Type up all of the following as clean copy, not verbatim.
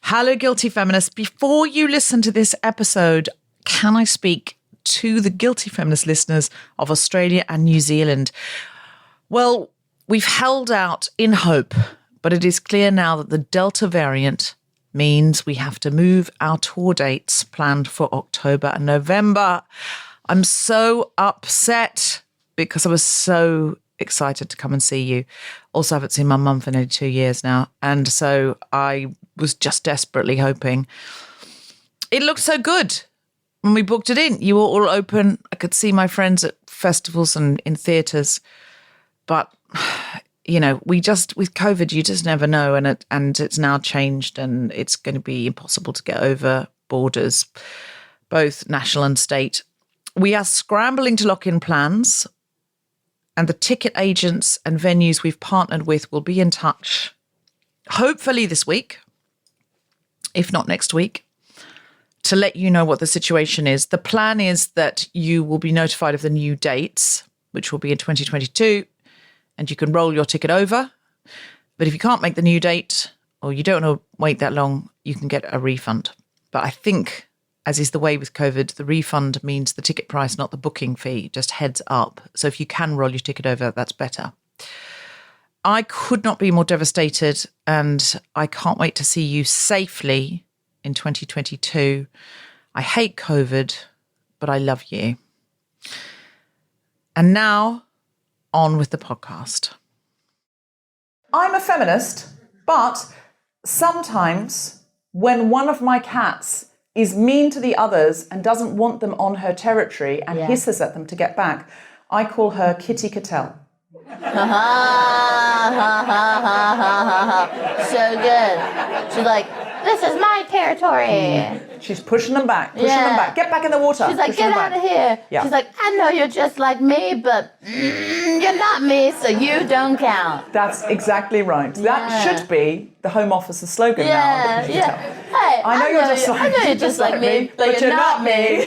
Hello, Guilty Feminist. Before you listen to this episode, can I speak to the Guilty Feminist listeners of Australia and New Zealand? Well, we've held out in hope, but it is clear now that the Delta variant means we have to move our tour dates planned for October and November. I'm so upset because I was so excited to come and see you. Also, I haven't seen my mum for nearly 2 years now. And so I was just desperately hoping. It looked so good when we booked it in. You were all open. I could see my friends at festivals and in theatres. But, you know, with COVID, you just never know. And it's now changed and it's going to be impossible to get over borders, both national and state. We are scrambling to lock in plans. And the ticket agents and venues we've partnered with will be in touch, hopefully this week, if not next week, to let you know what the situation is. The plan is that you will be notified of the new dates, which will be in 2022, and you can roll your ticket over. But if you can't make the new date or you don't want to wait that long, you can get a refund. But I think, as is the way with COVID, the refund means the ticket price, not the booking fee, just heads up. So if you can roll your ticket over, that's better. I could not be more devastated, and I can't wait to see you safely in 2022. I hate COVID, but I love you. And now, on with the podcast. I'm a feminist, but sometimes when one of my cats is mean to the others and doesn't want them on her territory and hisses at them to get back, I call her Kitty Cattell. So good. She's like, this is my territory. She's pushing them back, them back. Get back in the water. She's like, get out of here. Yeah. She's like, I know you're just like me, but you're not me, so you don't count. That's exactly right. That should be the Home Office's slogan now. Hey, I know you're just like me, but you're not me.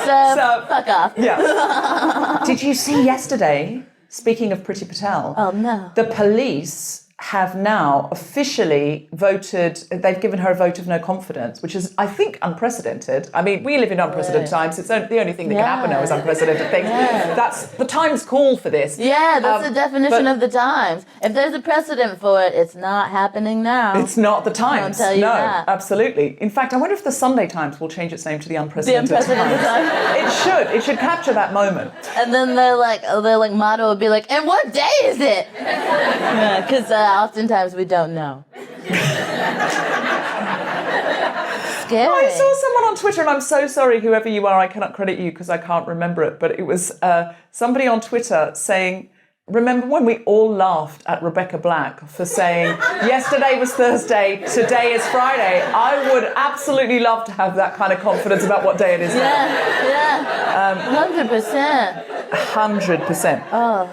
so fuck off. Yeah. Did you see yesterday, speaking of Priti Patel? Oh, no. The police have now officially voted, they've given her a vote of no confidence, which is, I think, unprecedented. I mean, we live in unprecedented times. It's the only thing that can happen now is unprecedented things. That's the time's call for this. Yeah, that's the definition of the times. If there's a precedent for it, it's not happening now. It's not the Times. I'll tell you that. Absolutely. In fact, I wonder if the Sunday Times will change its name to the Unprecedented Times. It should capture that moment. And then their motto would be like, and what day is it? Because oftentimes we don't know. Scary. I saw someone on Twitter, and I'm so sorry, whoever you are, I cannot credit you because I can't remember it, but it was somebody on Twitter saying, remember when we all laughed at Rebecca Black for saying, yesterday was Thursday, today is Friday? I would absolutely love to have that kind of confidence about what day it is now. Yeah, 100%. 100%. Oh.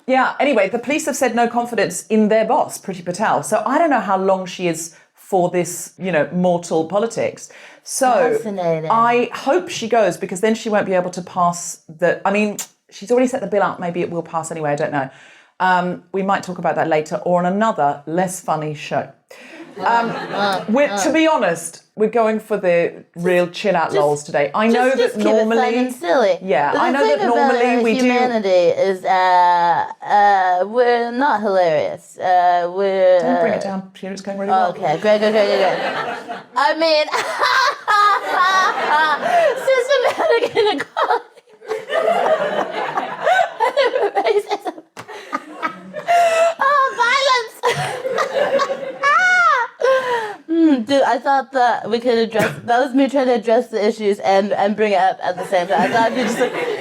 Yeah, anyway, the police have said no confidence in their boss, Priti Patel. So I don't know how long she is for this, mortal politics. So I hope she goes, because then she won't be able to pass she's already set the bill up. Maybe it will pass anyway, I don't know. We might talk about that later or on another less funny show. To be honest, we're going for the real chill out lols today. I know that normally, keep it fun and silly. Yeah, I know that normally we humanity is we're not hilarious. We're don't bring it down. It's going really well. Okay, great. I mean, systematic inequality. Racism. Violence. Dude, I thought that we could address, that was me trying to address the issues and bring it up at the same time. I thought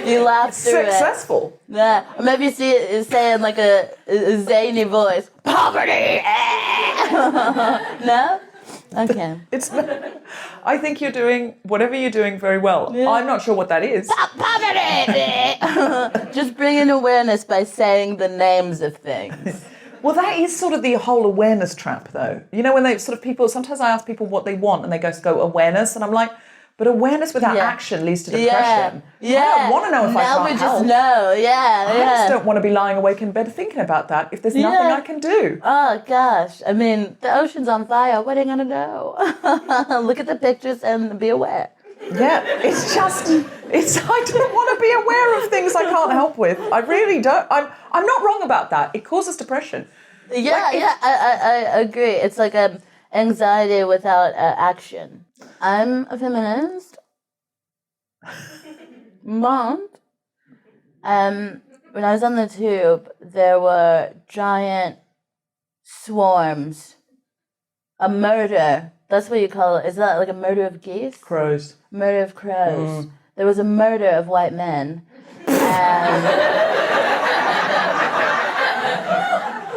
you laughed through it. Successful. Yeah, or maybe you see it saying like a zany voice. Poverty! No? Okay. I think you're doing whatever you're doing very well. Yeah. I'm not sure what that is. Poverty! Just bring in awareness by saying the names of things. Well, that is sort of the whole awareness trap, though. You know, when they sometimes I ask people what they want and they go awareness, and I'm like, But awareness without action leads to depression. Yeah. I don't want to know if I can't Now we help. just know. I just don't want to be lying awake in bed thinking about that if there's nothing I can do. Oh, gosh. I mean, the ocean's on fire. What are you going to do? Look at the pictures and be aware. Yeah, I don't want to be aware of things I can't help with. I really don't. I'm not wrong about that. It causes depression. I agree. It's like anxiety without action. I'm a feminist. But when I was on the tube, there were giant swarms. A murder. That's what you call it. Is that like a murder of geese? Crows. Murder of crows. There was a murder of white men. And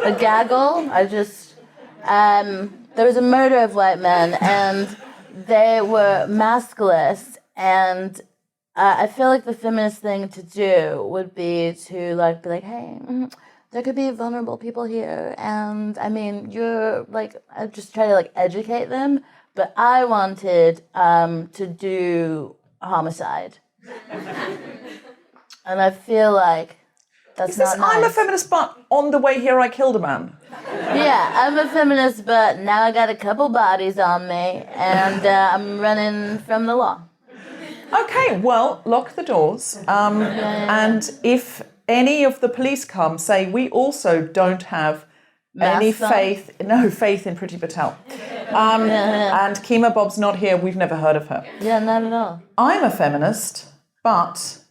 a gaggle. There was a murder of white men, and they were maskless. And I feel like the feminist thing to do would be to be like, hey, there could be vulnerable people here, and I mean, I just try to educate them. But I wanted to do homicide, and I feel like that's not nice. I'm a feminist, but on the way here I killed a man. Yeah, I'm a feminist, but now I got a couple bodies on me, and I'm running from the law. Okay, well, lock the doors. And if any of the police come, say, we also don't have any faith in Priti Patel. And Kemah Bob's not here, we've never heard of her. Yeah, not at all. I'm a feminist, but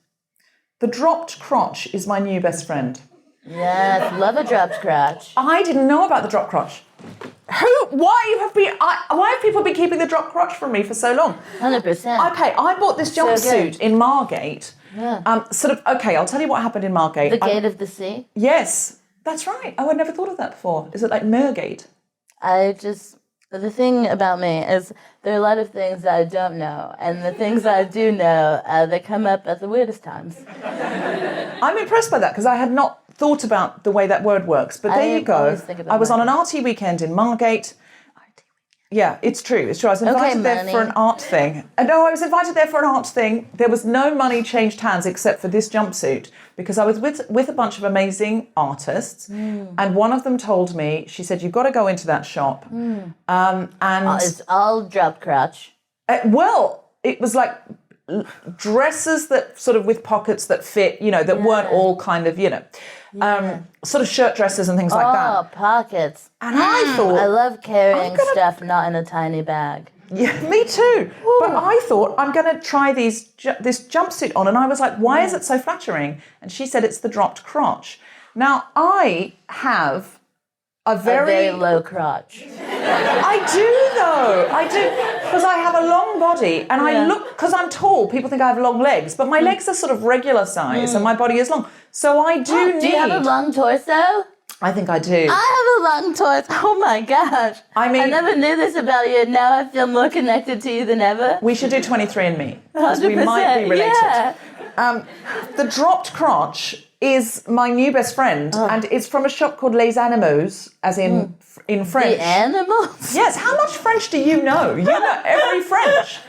the dropped crotch is my new best friend. Yes, love a dropped crotch. I didn't know about the dropped crotch. Why have people been keeping the drop crotch from me for so long? 100%. Okay, I bought this jumpsuit in Margate. Yeah. I'll tell you what happened in Margate. The Gate of the Sea? Yes, that's right. Oh, I'd never thought of that before. Is it like Mergate? The thing about me is there are a lot of things that I don't know, and the things that I do know, they come up at the weirdest times. I'm impressed by that because I had not thought about the way that word works, but there you go. I was on an arty weekend in Margate. Yeah, it's true. I was invited there for an art thing. No, I was invited there for an art thing. There was no money changed hands except for this jumpsuit because I was with a bunch of amazing artists, and one of them told me, she said, "You've got to go into that shop." And it's all drop crotch. Well, it was like dresses that sort of with pockets that fit, that weren't all kind of, sort of shirt dresses and things like that. Oh, pockets. And I thought... I love carrying stuff not in a tiny bag. Yeah, me too. Ooh. But I thought, I'm going to try this jumpsuit on. And I was like, why is it so flattering? And she said, it's the dropped crotch. Now, I have a very low crotch. I do, though. I do. Because I have a long body and I look, because I'm tall, people think I have long legs, but my legs are sort of regular size and my body is long. So I do need... Do you have a long torso? I think I do. I have a long torso. Oh my gosh. I never knew this about you. Now I feel more connected to you than ever. We should do 23andMe. Because we might be related. Yeah. The dropped crotch is my new best friend, and it's from a shop called Les Animaux, as in French. The animals? Yes. How much French do you know? You know every French.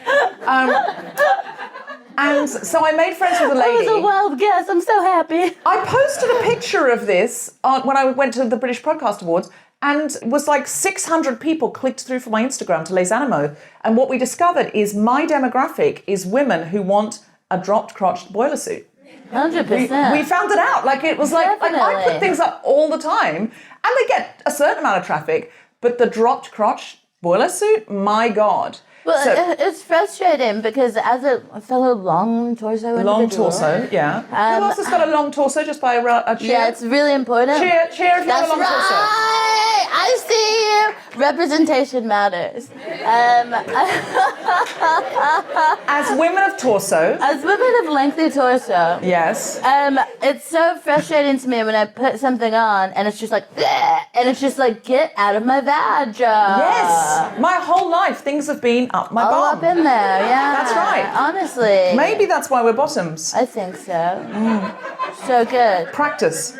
And so I made friends with a lady. That was a wild guess. I'm so happy. I posted a picture of this when I went to the British Podcast Awards, and it was like 600 people clicked through from my Instagram to Les Animaux. And what we discovered is my demographic is women who want a dropped crotched boiler suit. 100%. We found it out. It was like I put things up all the time, and they get a certain amount of traffic. But the dropped crotch boiler suit, my God. Well, it's frustrating because as a fellow long torso individual... Long torso, yeah. Who else has got a long torso? Just by a cheer? Yeah, it's really important. Cheer if you have a long torso. I see you. Representation matters. As women of torso... As women of lengthy torso... Yes. It's so frustrating to me when I put something on and it's just like... And it's just like, get out of my vag. Yes. My whole life, things have been up my all bum. Up in there, yeah. That's right. Honestly. Maybe that's why we're bottoms. I think so. So good. Practice.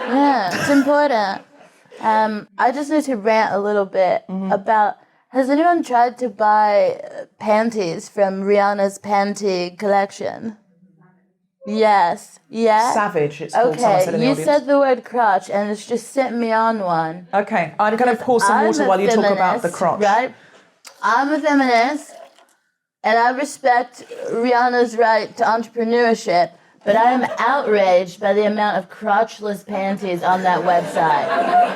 Yeah, it's important. I just need to rant a little bit about Has anyone tried to buy panties from Rihanna's panty collection? Yes. Yeah? Savage, it's called. Someone said in the you audience. said the word crotch, and it's just sent me on one. Okay, I'm going to pour some water while you talk about the crotch. Right? I'm a feminist, and I respect Rihanna's right to entrepreneurship, but I am outraged by the amount of crotchless panties on that website.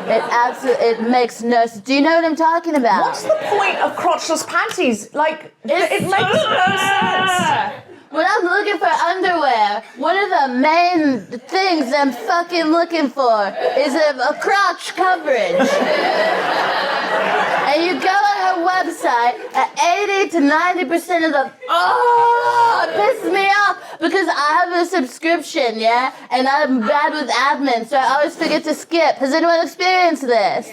It makes no sense. Do you know what I'm talking about? What's the point of crotchless panties? Like, it makes no sense. When I'm looking for underwear, one of the main things I'm fucking looking for is a crotch coverage. And you go on her website, at 80 to 90% of the... Oh, it pisses me off because I have a subscription, yeah? And I'm bad with admin, so I always forget to skip. Has anyone experienced this?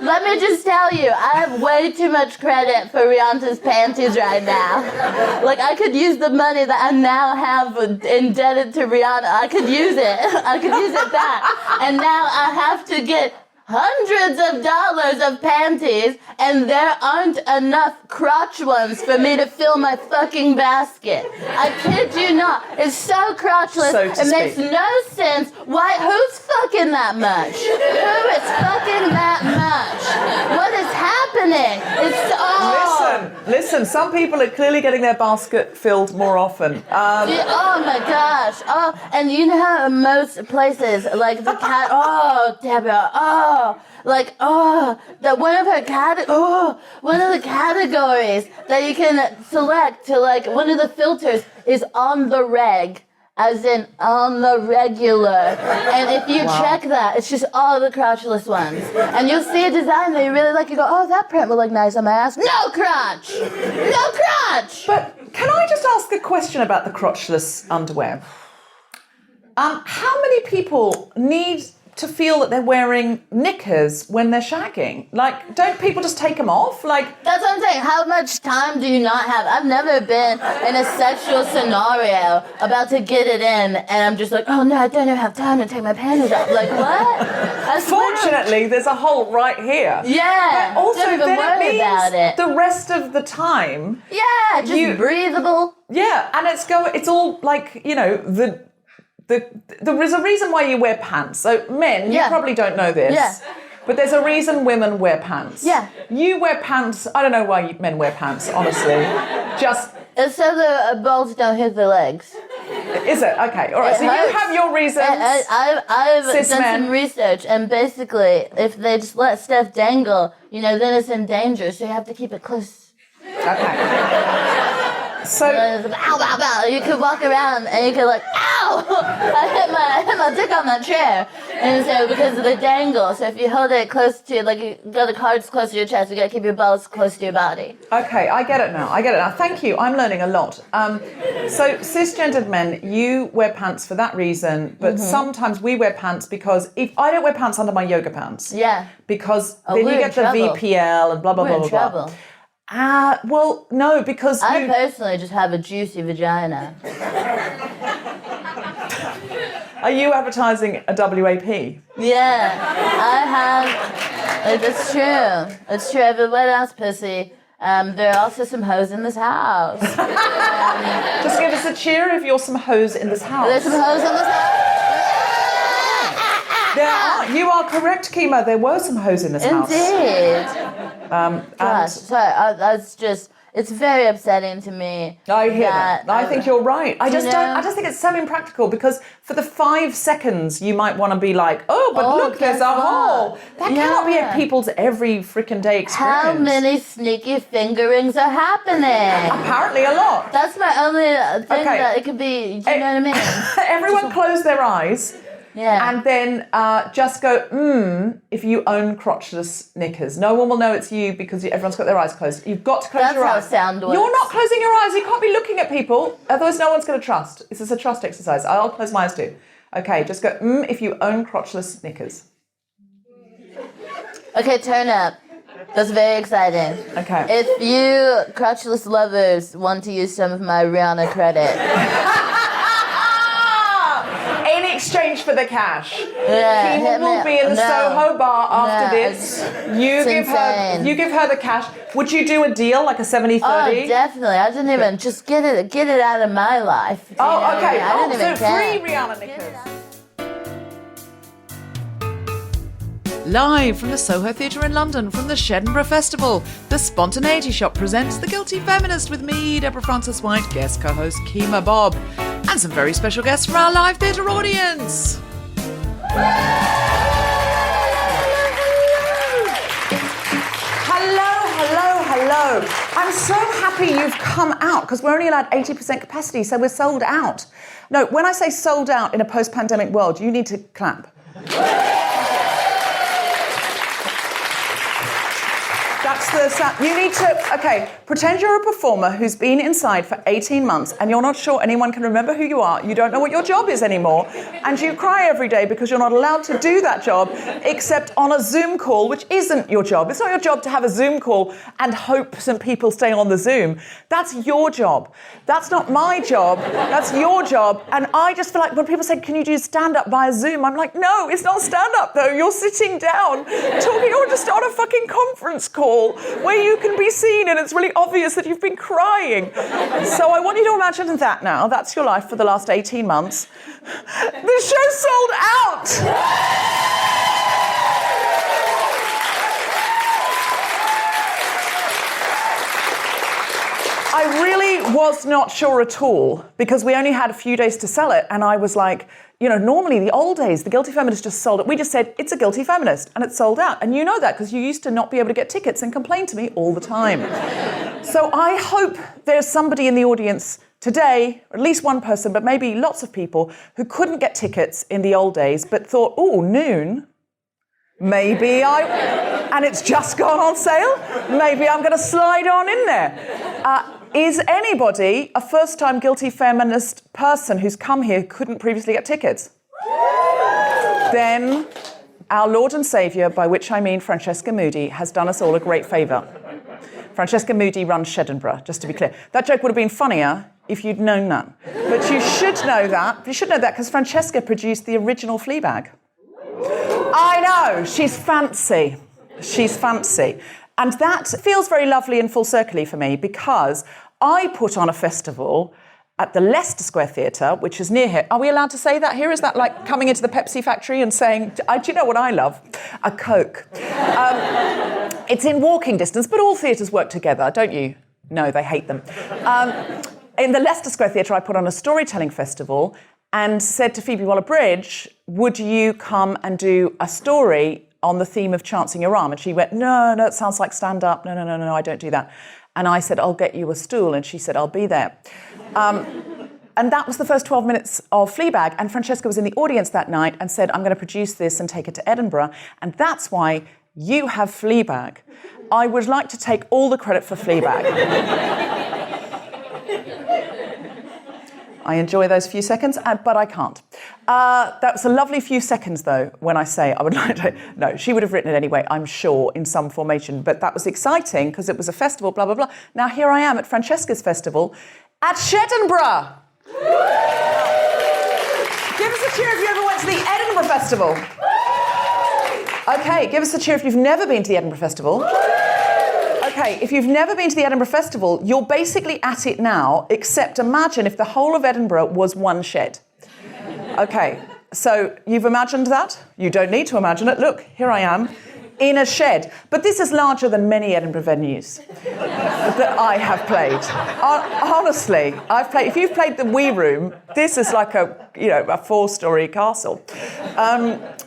Let me just tell you, I have way too much credit for Rihanna's panties right now. Like, I could use the money that I now have indebted to Rihanna. I could use it. I could use it back. And now I have to get hundreds of dollars of panties, and there aren't enough crotch ones for me to fill my fucking basket. I kid you not. It's so crotchless. It makes no sense. Who's fucking that much? Who is fucking that much? What is happening? Listen, some people are clearly getting their basket filled more often. Oh my gosh. Oh, and you know how in most places, like the cat, Deborah, one of the categories that you can select to, like, one of the filters is on the reg, as in on the regular. And if you check that, it's just all the crotchless ones. And you'll see a design that you really like, you go, oh, that print would look nice on my ass. No crotch! No crotch! But can I just ask a question about the crotchless underwear? How many people need to feel that they're wearing knickers when they're shagging? Like, don't people just take them off? Like, that's what I'm saying. How much time do you not have? I've never been in a sexual scenario about to get it in, and I'm just like, oh no, I don't even have time to take my panties off. Like, what? Fortunately, there's a hole right here. Yeah. But also, don't even then worry it means about it. the rest of the time. Yeah, just breathable. Yeah, and it's all like, you know, there is a reason why you wear pants. So men, you probably don't know this. Yeah. But there's a reason women wear pants. Yeah. You wear pants. I don't know why men wear pants, honestly. It's so the balls don't hit the legs. Is it? Okay, all right. So you have your reasons. I've done some research, and basically, if they just let stuff dangle, then it's in danger, so you have to keep it close. Okay. So ow, ow, ow. You could walk around and you could like, ow! I hit my dick on that chair. And so because of the dangle, so if you hold it close to, like, you got the cards close to your chest, you got to keep your balls close to your body. Okay, I get it now. Thank you. I'm learning a lot. So cisgendered men, you wear pants for that reason, but sometimes we wear pants because if I don't wear pants under my yoga pants. Yeah. Because then you get the VPL and blah, blah, blah, blah, blah. Trouble. Well, no, because I personally just have a juicy vagina. Are you advertising a WAP? Yeah, I have. It's true. It's true. I have a wet ass pussy. There are also some hoes in this house. Just give us a cheer if you're some hoes in this house. There's some hoes in this house. You are correct, Kemah. There were some hoes in this house. Indeed. That's just, it's very upsetting to me. I hear that. I think you're right. I just think it's so impractical because for the 5 seconds you might want to be like, look, there's a hole. That cannot be a people's every freaking day experience. How many sneaky fingerings are happening? Apparently a lot. That's my only thing that it could be, you know what I mean? Everyone close their eyes. Yeah. And then just go, if you own crotchless knickers. No one will know it's you because everyone's got their eyes closed. You've got to close your eyes. That's how sound works. You're not closing your eyes. You can't be looking at people. Otherwise, no one's going to trust. This is a trust exercise. I'll close my eyes too. Okay, just go, if you own crotchless knickers. Okay, turn up. That's very exciting. Okay. If you crotchless lovers want to use some of my Rihanna credit... In exchange for for the cash. Yeah, Kemah will be in the Soho bar after this. You give her the cash. Would you do a deal, like a 70-30? Oh, definitely. I didn't even just get it out of my life. Oh, okay. I didn't even care. Free Rihanna knickers. Live from the Soho Theatre in London, from the Shedinburgh Festival, the Spontaneity Shop presents The Guilty Feminist with me, Deborah Frances-White, guest co-host Kemah Bob, and some very special guests from our live theatre audience. Hello. I'm so happy you've come out, because we're only allowed 80% capacity, so we're sold out. No, when I say sold out in a post-pandemic world, you need to clap. That's the sound. You need to, okay, pretend you're a performer who's been inside for 18 months and you're not sure anyone can remember who you are. You don't know what your job is anymore. And you cry every day because you're not allowed to do that job except on a Zoom call, which isn't your job. It's not your job to have a Zoom call and hope some people stay on the Zoom. That's your job. That's not my job. That's your job. And I just feel like when people say, can you do stand-up via Zoom? I'm like, no, it's not stand-up though. You're sitting down talking, or just on a fucking conference call where you can be seen and it's really obvious that you've been crying. So I want you to imagine that now. That's your life for the last 18 months. The show's sold out! I really was not sure at all, because we only had a few days to sell it, and I was like, you know, normally the old days, the Guilty Feminist just sold it. We just said, it's a Guilty Feminist, and it's sold out. And you know that, because you used to not be able to get tickets and complain to me all the time. So I hope there's somebody in the audience today, or at least one person, but maybe lots of people, who couldn't get tickets in the old days, but thought, oh, noon, and it's just gone on sale. Maybe I'm going to slide on in there. Is anybody a first-time Guilty Feminist person who's come here who couldn't previously get tickets? Then our Lord and Saviour, by which I mean Francesca Moody, has done us all a great favour. Francesca Moody runs Shedinburgh, just to be clear. That joke would have been funnier if you'd known that. But you should know that. You should know that because Francesca produced the original Fleabag. I know, she's fancy. She's fancy. And that feels very lovely and full circle-y for me, because I put on a festival at the Leicester Square Theatre, which is near here. Are we allowed to say that here? Is that like coming into the Pepsi factory and saying, do you know what I love? A Coke. It's in walking distance, but all theatres work together, don't you? No, they hate them. In the Leicester Square Theatre, I put on a storytelling festival and said to Phoebe Waller-Bridge, would you come and do a story on the theme of chancing your arm? And she went, no, it sounds like stand-up. No, I don't do that. And I said, I'll get you a stool. And she said, I'll be there. And that was the first 12 minutes of Fleabag. And Francesca was in the audience that night and said, I'm going to produce this and take it to Edinburgh. And that's why you have Fleabag. I would like to take all the credit for Fleabag. I enjoy those few seconds, but I can't. That was a lovely few seconds, though, when I say I would like to... No, she would have written it anyway, I'm sure, in some formation. But that was exciting, because it was a festival, blah, blah, blah. Now here I am at Francesca's festival at Shedinburgh. Give us a cheer if you ever went to the Edinburgh Festival. OK, give us a cheer if you've never been to the Edinburgh Festival. Okay, if you've never been to the Edinburgh Festival, you're basically at it now, except imagine if the whole of Edinburgh was one shed. Okay, so you've imagined that? You don't need to imagine it. Look, here I am, in a shed. But this is larger than many Edinburgh venues that I have played. Honestly, I've played. If you've played the Wee Room, this is like a 4-story castle.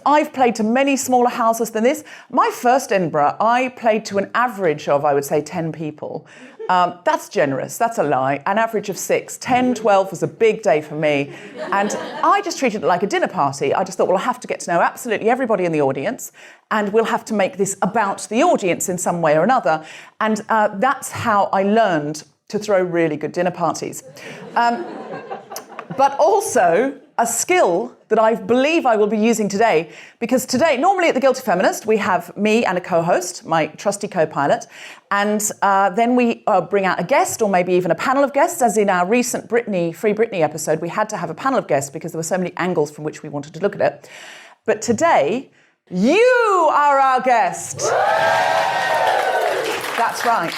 I've played to many smaller houses than this. My first Edinburgh, I played to an average of, I would say, 10 people. That's generous, that's a lie. An average of 6. 10, 12 was a big day for me. And I just treated it like a dinner party. I just thought, well, I have to get to know absolutely everybody in the audience, and we'll have to make this about the audience in some way or another. And that's how I learned to throw really good dinner parties. But also, a skill that I believe I will be using today, because today, normally at the Guilty Feminist, we have me and a co-host, my trusty co-pilot, and then we bring out a guest or maybe even a panel of guests, as in our recent Free Britney episode, we had to have a panel of guests because there were so many angles from which we wanted to look at it. But today, you are our guest. That's right.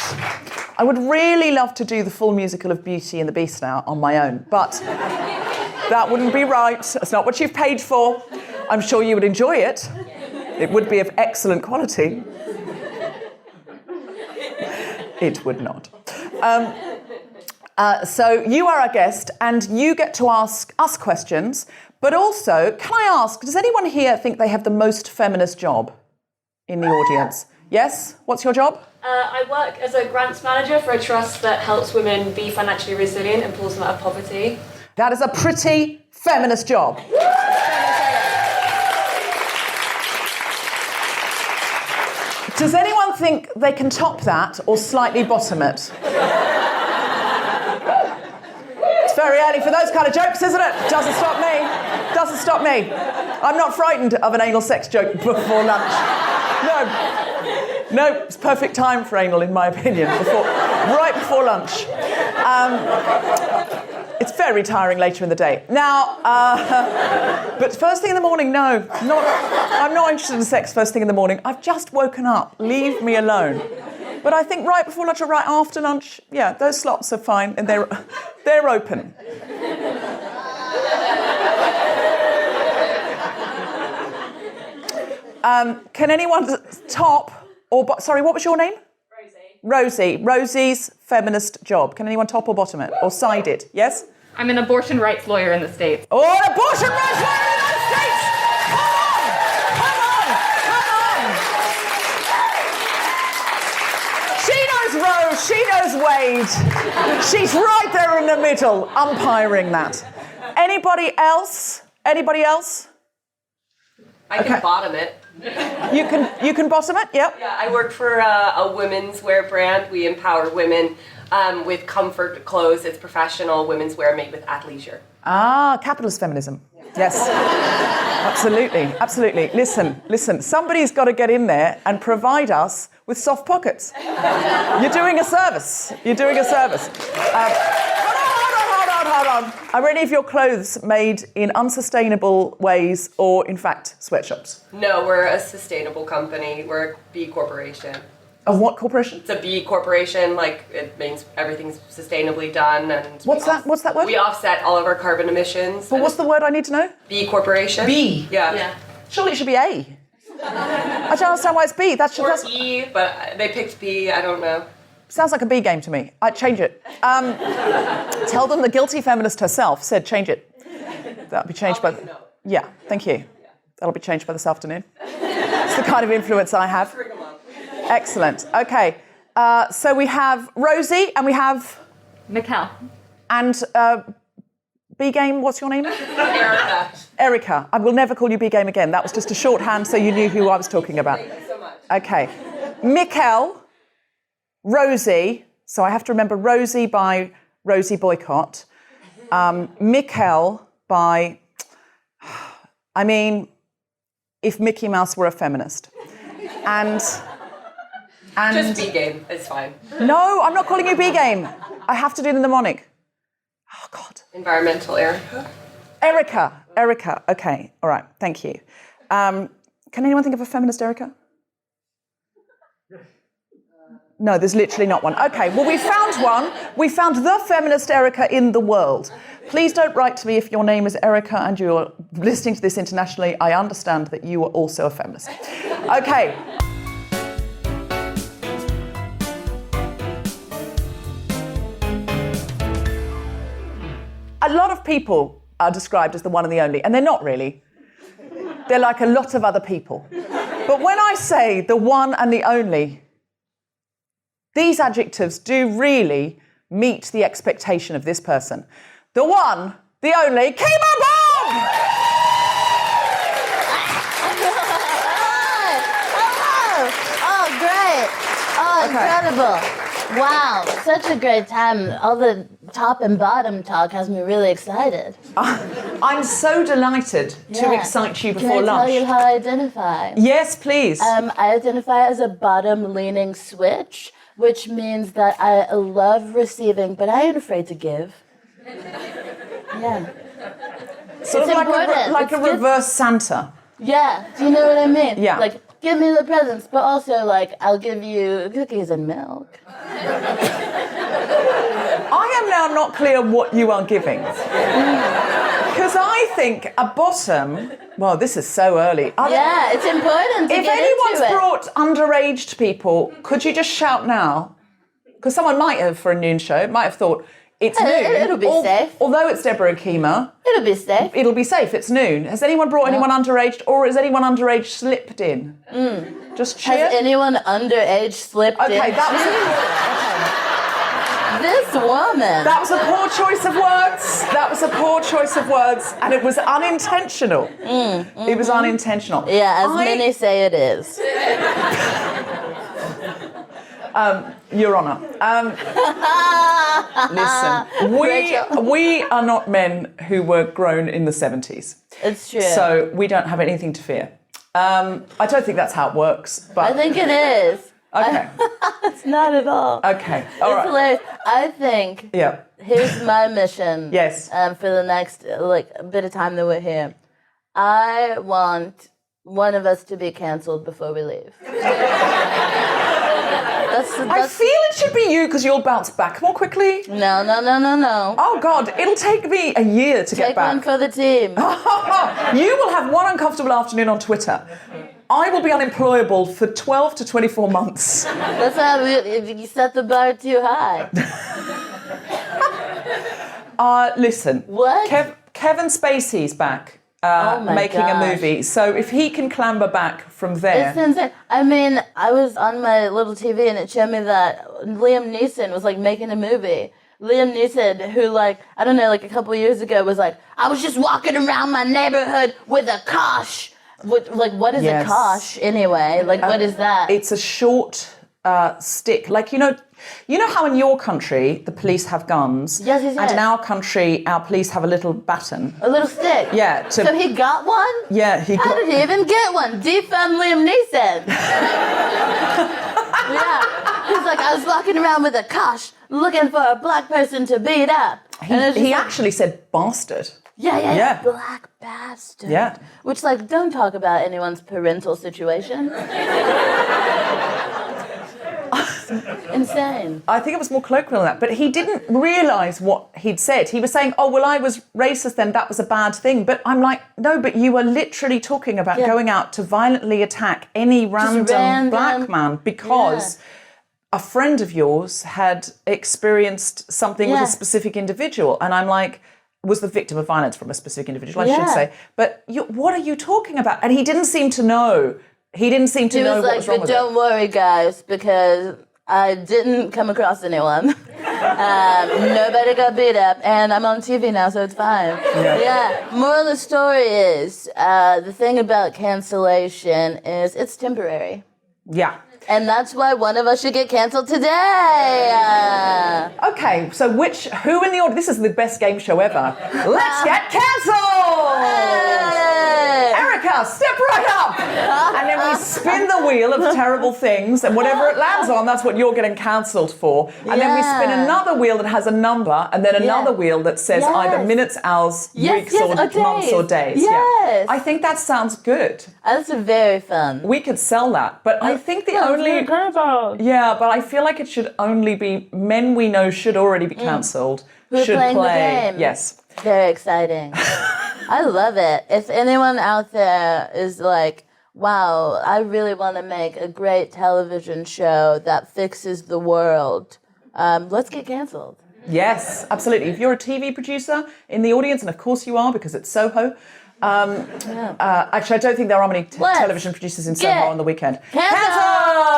I would really love to do the full musical of Beauty and the Beast now on my own, but that wouldn't be right. It's not what you've paid for. I'm sure you would enjoy it. It would be of excellent quality. It would not. So you are our guest, and you get to ask us questions, but also, can I ask, does anyone here think they have the most feminist job in the audience? Yes? What's your job? I work as a grants manager for a trust that helps women be financially resilient and pulls them out of poverty. That is a pretty feminist job. Does anyone think they can top that or slightly bottom it? It's very early for those kind of jokes, isn't it? Doesn't stop me. Doesn't stop me. I'm not frightened of an anal sex joke before lunch. No, it's perfect time for anal, in my opinion, right before lunch. It's very tiring later in the day. Now, but first thing in the morning, no. I'm not interested in sex first thing in the morning. I've just woken up. Leave me alone. But I think right before lunch or right after lunch, yeah, those slots are fine, and they're open. Can anyone top or... Sorry, what was your name? Rosie. Rosie's feminist job. Can anyone top or bottom it? Or side it? Yes? I'm an abortion rights lawyer in the States. Oh, an abortion rights lawyer in the United States! Come on! She knows Rose. She knows Wade. She's right there in the middle, umpiring that. Anybody else? Anybody else? I can bottom it. You can bottom it? Yep. Yeah, I work for a women's wear brand. We empower women with comfort clothes. It's professional women's wear made with athleisure. Ah, capitalist feminism. Yes. Absolutely. Listen. Somebody's got to get in there and provide us with soft pockets. You're doing a service. Hold on. Are any of your clothes made in unsustainable ways or, in fact, sweatshops? No, we're a sustainable company. We're a B corporation. Of what corporation? It's a B corporation. Like, it means everything's sustainably done. And What's that word? We offset all of our carbon emissions. But what's the word I need to know? B corporation. B? Yeah. Surely it should be A. I don't understand why it's B. That's E, but they picked B. I don't know. Sounds like a B game to me. I'd change it. Tell them the Guilty Feminist herself said change it. That'll be changed Yeah, thank you. That'll be changed by this afternoon. It's the kind of influence I have. Excellent. Okay. So we have Rosie and we have... Mikkel. And B game, what's your name? Erica. I will never call you B game again. That was just a shorthand so you knew who I was talking about. Thank you so much. Okay. Mikkel... Rosie, so I have to remember Rosie by Rosie Boycott. Mikkel by, if Mickey Mouse were a feminist. And Just B game, it's fine. No, I'm not calling you B game. I have to do the mnemonic. Oh, God. Environmental Erica. Erica. Okay, all right, thank you. Can anyone think of a feminist Erica? No, there's literally not one. Okay, well, we found one. We found the feminist Erica in the world. Please don't write to me if your name is Erica and you're listening to this internationally. I understand that you are also a feminist. Okay. A lot of people are described as the one and the only, and they're not really. They're like a lot of other people. But when I say the one and the only, these adjectives do really meet the expectation of this person. The one, the only, Kemah Bob! Hello! Oh, great! Oh, incredible! Wow, such a great time. All the top and bottom talk has me really excited. I'm so delighted to excite you before Can I lunch. tell you how I identify? Yes, please. I identify as a bottom-leaning switch, which means that I love receiving, but I ain't afraid to give. Yeah. Sort it's of important. like a reverse Santa. Yeah, do you know what I mean? Yeah. Like, give me the presents, but also, like, I'll give you cookies and milk. I am now not clear what you are giving. Because I think a bottom... Well, this is so early. Yeah, it's important to If get anyone's into it. brought underaged people, could you just shout now? Because someone might have, for a noon show, might have thought, it's noon. It'll be safe. Although it's Deborah and Kemah, It'll be safe. it'll be safe. It's noon. Has anyone brought anyone underaged, or has anyone underage slipped in? Just cheer. Has anyone underage slipped in? Okay, that This woman. was a poor choice of words. That was a poor choice of words, and it was unintentional. It was unintentional. Yeah, as many say it is. Your Honour, listen, we are not men who were grown in the 70s. It's true. So we don't have anything to fear. I don't think that's how it works, but... I think it is. Okay. It's not at all. Okay, all It's right. hilarious. I think Yeah. here's my mission. Yes. For the next bit of time that we're here. I want one of us to be cancelled before we leave. I feel it should be you because you'll bounce back more quickly. No. Oh, God, it'll take me a year to get Take back. one for the team. You will have one uncomfortable afternoon on Twitter. I will be unemployable for 12 to 24 months. That's how you set the bar too high. Listen. What? Kevin Spacey's back my making gosh. a movie. So if he can clamber back from there... It's insane. I mean, I was on my little TV and it showed me that Liam Neeson was making a movie. Liam Neeson, who I don't know, a couple years ago was I was just walking around my neighborhood with a kosh. What is a kosh anyway? What is that? It's a short stick. You know how in your country the police have guns? Yes. And in our country, our police have a little baton. A little stick. Yeah. So he got one? Yeah, How did he even get one? Defund Liam Neeson. Yeah. He's I was walking around with a kosh looking for a black person to beat up. He actually said bastard. Yeah. Black bastard. Yeah. Which, don't talk about anyone's parental situation. Insane. I think it was more colloquial than that, but he didn't realise what he'd said. He was saying, oh, well, I was racist then, that was a bad thing. But I'm like, no, but you were literally talking about going out to violently attack any random black man because a friend of yours had experienced something with a specific individual. And I'm like, was the victim of violence from a specific individual, I should say. But what are you talking about? And he didn't seem to know. He didn't seem to know what was wrong with it. Don't worry, guys, because I didn't come across anyone. Nobody got beat up, and I'm on TV now, so it's fine. Yeah. Moral of the story is, the thing about cancellation is it's temporary. Yeah. And that's why one of us should get cancelled today. Okay, so who in the audience, this is the best game show ever. Let's get cancelled! Erica, step right up! And then we spin the wheel of terrible things, and whatever it lands on, that's what you're getting cancelled for. And then we spin another wheel that has a number, and then another wheel that says either minutes, hours, weeks, or months or days. Yes. Yeah. I think that sounds good. That's very fun. We could sell that, but I think the only... Yeah, but I feel like it should only be men we know should already be cancelled. Who are should playing play. the game. Yes. Very exciting. I love it. If anyone out there is wow, I really want to make a great television show that fixes the world, let's get cancelled. Yes, absolutely. If you're a TV producer in the audience, and of course you are because it's Soho, actually, I don't think there are many television producers in Soho on the weekend. Cancelled!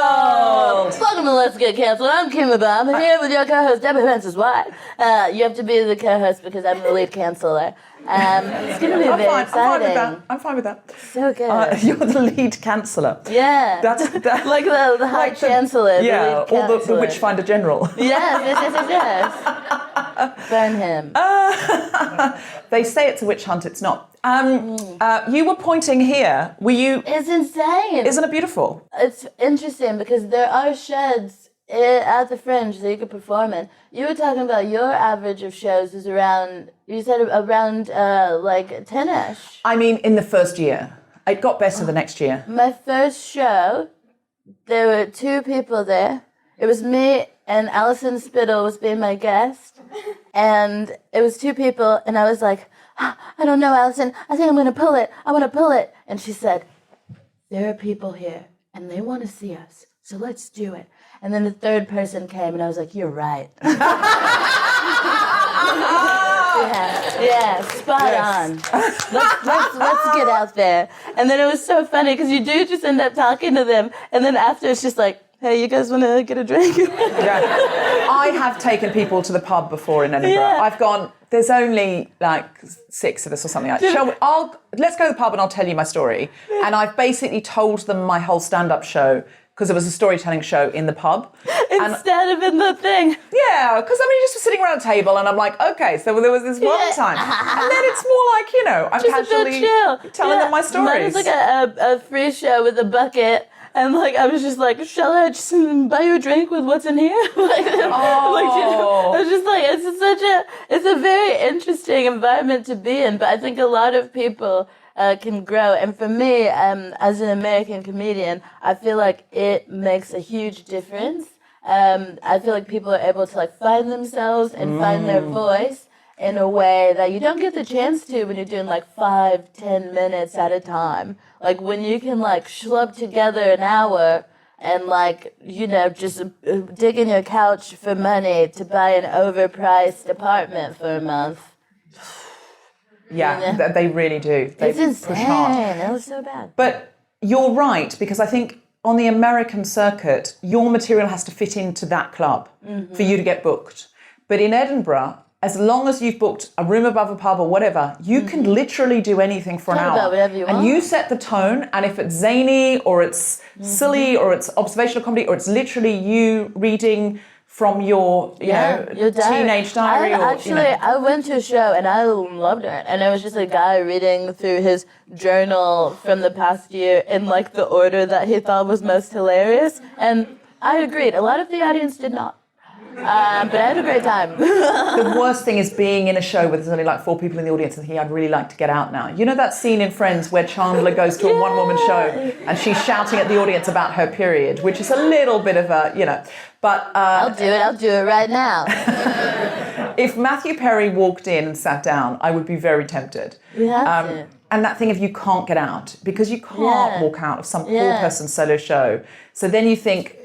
Welcome to Let's Get Cancelled. I'm Kemah Bob. I'm here with your co-host, Deborah Frances-White. You have to be the co-host because I'm the lead canceller. It's going to be very exciting. I'm fine with that. So good. You're the lead canceller. Yeah. That's like the High Chancellor. Yeah, the lead or the Witchfinder General. Yes. Burn him. They say it's a witch hunt. It's not. You were pointing here. Were you? It's insane. Isn't it beautiful? It's interesting because there are sheds at the Fringe that you could perform in. You were talking about your average of shows is around, you said around like 10-ish. I mean, in the first year. It got better the next year. My first show, there were 2 people there. It was me and Alison Spittle was being my guest. And it was 2 people, and I was like, I don't know, Alison. I think I'm going to pull it. I want to pull it. And she said, there are people here, and they want to see us, so let's do it. And then the 3rd person came, and I was like, you're right. Yeah, spot on. Let's get out there. And then it was so funny because you do just end up talking to them, and then after it's just like, hey, you guys want to get a drink? I have taken people to the pub before in Edinburgh. Yeah. I've gone, there's only like 6 of us or something like that. Let's go to the pub and I'll tell you my story. And I've basically told them my whole stand-up show because it was a storytelling show in the pub. Instead of in the thing. Yeah, because I mean, just was sitting around a table and I'm like, okay, so there was this one time. And then it's more like, you know, I'm Just casually telling them my stories. Mine was like a free show with a bucket. And like I was just like, shall I just buy you a drink with what's in here? Like, you know, I was just like, it's a very interesting environment to be in. But I think a lot of people can grow. And for me, as an American comedian, I feel like it makes a huge difference. I feel like people are able to like find themselves and find their voice in a way that you don't get the chance to when you're doing like 5-10 minutes at a time. Like when you can like schlub together an hour and like, you know, just dig in your couch for money to buy an overpriced apartment for a month. Yeah, they really do. They It's insane. push hard. It was so bad. But you're right, because I think on the American circuit, your material has to fit into that club for you to get booked. But in Edinburgh, as long as you've booked a room above a pub or whatever, you can literally do anything for an Talk hour. about whatever you want. And you set the tone, and if it's zany or it's silly or it's observational comedy or it's literally you reading from your, your diary. teenage diary. I went to a show and I loved it. And it was just a guy reading through his journal from the past year in like the order that he thought was most hilarious. And I agreed. A lot of the audience did not. But I had a great time. The worst thing is being in a show where there's only like 4 people in the audience and thinking, I'd really like to get out now. You know that scene in Friends where Chandler goes to a one-woman show and she's shouting at the audience about her period, which is a little bit of a, but... I'll do it right now. If Matthew Perry walked in and sat down, I would be very tempted. You have to. And that thing of you can't get out because you can't walk out of some poor person's solo show. So then you think,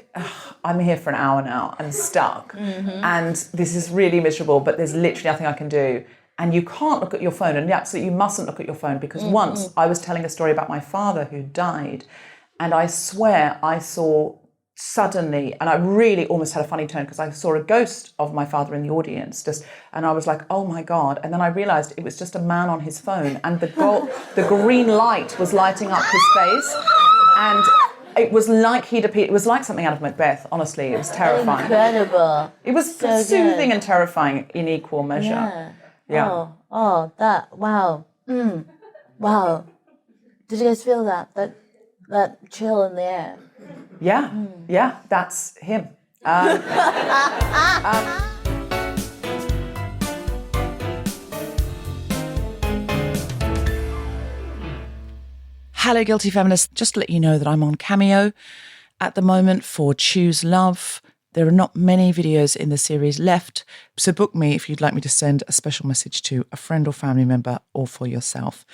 I'm here for an hour now, I'm stuck, and this is really miserable, but there's literally nothing I can do. And you can't look at your phone, and absolutely you mustn't look at your phone, because once I was telling a story about my father who died, and I swear I saw suddenly, and I really almost had a funny turn because I saw a ghost of my father in the audience, and I was like, oh my God. And then I realized it was just a man on his phone, and the green light was lighting up his face, and it was like he'd appeared. It was like something out of Macbeth, honestly. It was terrifying. Incredible. It was So soothing good. and terrifying in equal measure. Yeah. Oh, wow. Wow. Did you guys feel that chill in the air? Yeah, that's him. Hello, Guilty Feminist. Just to let you know that I'm on Cameo at the moment for Choose Love. There are not many videos in the series left, so book me if you'd like me to send a special message to a friend or family member or for yourself.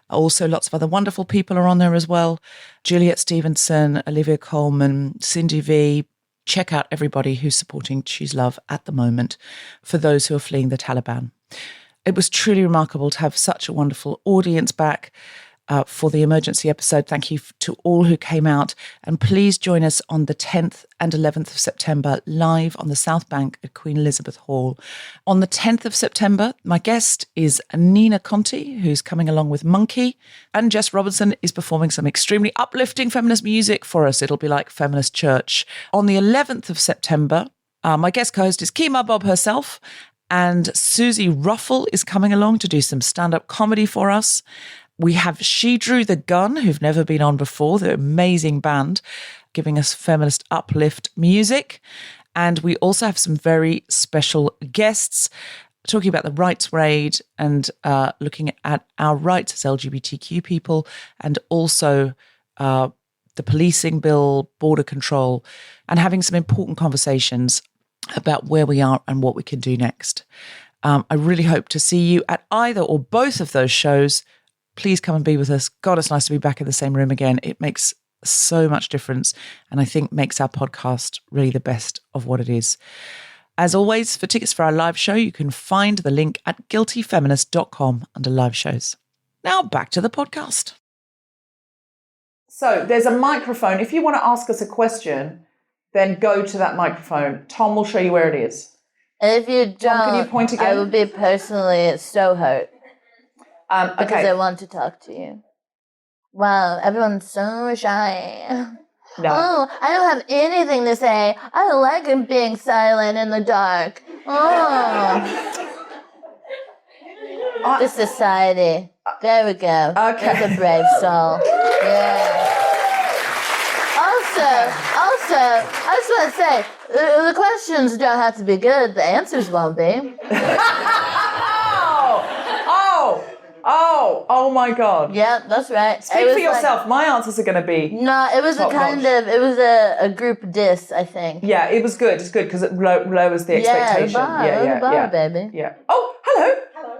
Also, lots of other wonderful people are on there as well. Juliet Stevenson, Olivia Colman, Cindy V. Check out everybody who's supporting Choose Love at the moment for those who are fleeing the Taliban. It was truly remarkable to have such a wonderful audience back for the emergency episode. Thank you to all who came out. And please join us on the 10th and 11th of September live on the Southbank at Queen Elizabeth Hall. On the 10th of September, my guest is Nina Conti, who's coming along with Monkey. And Jess Robinson is performing some extremely uplifting feminist music for us. It'll be like Feminist Church. On the 11th of September, my guest co-host is Kemah Bob herself. And Susie Ruffle is coming along to do some stand-up comedy for us. We have She Drew the Gun, who've never been on before, the amazing band, giving us feminist uplift music. And we also have some very special guests talking about the rights raid and looking at our rights as LGBTQ people, and also the policing bill, border control, and having some important conversations about where we are and what we can do next. I really hope to see you at either or both of those shows. Please come and be with us. God, it's nice to be back in the same room again. It makes so much difference, and I think makes our podcast really the best of what it is. As always, for tickets for our live show, you can find the link at guiltyfeminist.com under live shows. Now back to the podcast. So there's a microphone. If you want to ask us a question, then go to that microphone. Tom will show you where it is. And if you don't, Tom, can you point again? I would be personally so hurt. Because I want to talk to you. Wow, everyone's so shy. No. Oh, I don't have anything to say. I don't like being silent in the dark. Oh. This society. There we go. Okay. That's a brave soul. Yeah. Also, I just want to say, the questions don't have to be good. The answers won't be. Oh my God. Yeah, that's right. Speak for yourself. My answers are going to be No, it was a group diss, I think. Yeah, it was good. It's good because it lowers the expectation. The bar, baby. Yeah. Oh, hello.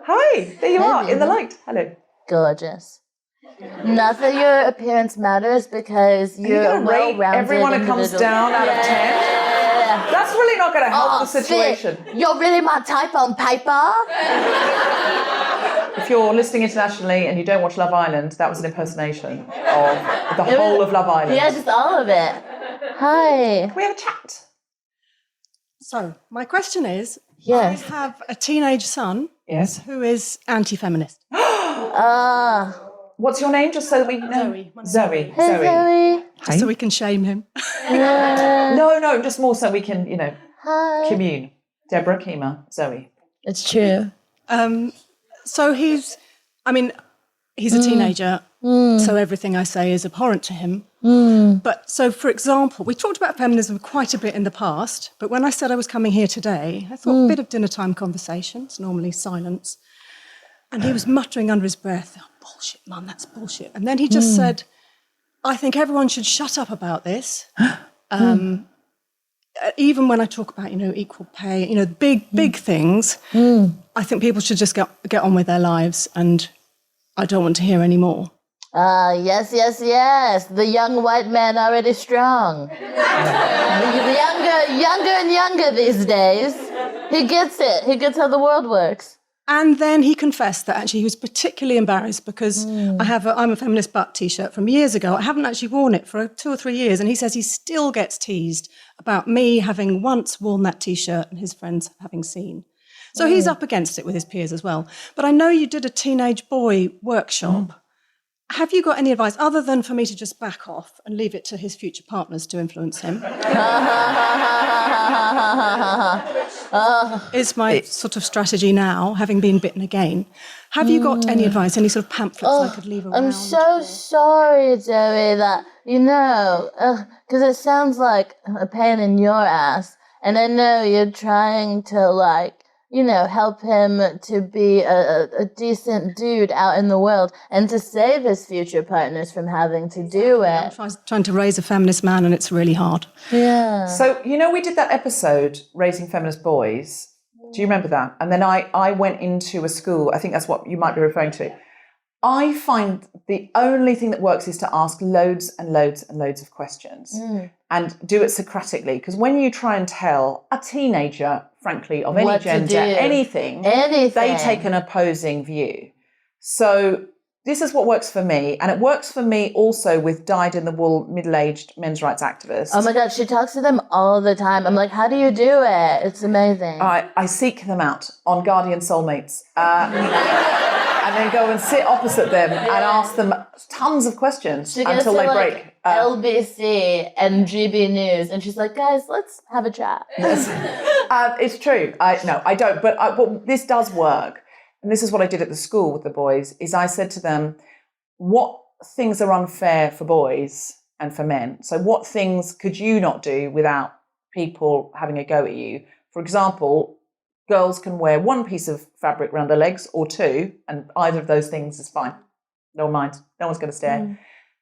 Hi. There you are, in the light. Hello. Gorgeous. Not that your appearance matters because you're a well-rounded everyone who comes down out of 10? That's really not going to help the situation. You're really my type on paper. If you're listening internationally and you don't watch Love Island, that was an impersonation of the whole of Love Island. Yeah, just all of it. Hi. Can we have a chat? So, my question is, Yes. I have a teenage son who is anti-feminist. What's your name, just so that we know? Zoe. Hey, Zoe. Just so we can shame him. No, just more so we can, Hi. commune. Deborah, Kemah, Zoe. It's true. So he's a teenager, so everything I say is abhorrent to him. But so, for example, we talked about feminism quite a bit in the past, but when I said I was coming here today, I thought a bit of dinner time conversations, normally silence. And he was muttering under his breath, "Oh, bullshit, Mum, that's bullshit." And then he just said, "I think everyone should shut up about this." Even when I talk about, equal pay, big things, I think people should just get on with their lives, and I don't want to hear any more. Yes. The young white man already strong. Younger and younger these days. He gets it. He gets how the world works. And then he confessed that actually he was particularly embarrassed because I'm a feminist butt T-shirt from years ago. I haven't actually worn it for 2 or 3 years. And he says he still gets teased about me having once worn that T-shirt and his friends having seen. So he's up against it with his peers as well. But I know you did a teenage boy workshop. Have you got any advice other than for me to just back off and leave it to his future partners to influence him? Is my sort of strategy now, having been bitten again. Have you got any advice, any sort of pamphlets I could leave around? I'm so sorry, Joey, that, because it sounds like a pain in your ass. And I know you're trying to, help him to be a decent dude out in the world and to save his future partners from having to do it. I'm trying to raise a feminist man, and it's really hard. Yeah. So, we did that episode, Raising Feminist Boys. Do you remember that? And then I went into a school. I think that's what you might be referring to. I find the only thing that works is to ask loads and loads and loads of questions and do it Socratically. Because when you try and tell a teenager, frankly, of any gender, anything, they take an opposing view. So this is what works for me. And it works for me also with dyed-in-the-wool, middle-aged men's rights activists. Oh, my God, she talks to them all the time. I'm like, how do you do it? It's amazing. I seek them out on Guardian Soulmates. and then go and sit opposite them and ask them tons of questions She goes until to they like break. LBC and GB News, and she's like, guys, let's have a chat. It's true. I don't. But this does work. And this is what I did at the school with the boys, is I said to them, what things are unfair for boys and for men? So what things could you not do without people having a go at you? For example, girls can wear one piece of fabric around their legs or two, and either of those things is fine. No one minds. No one's going to stare.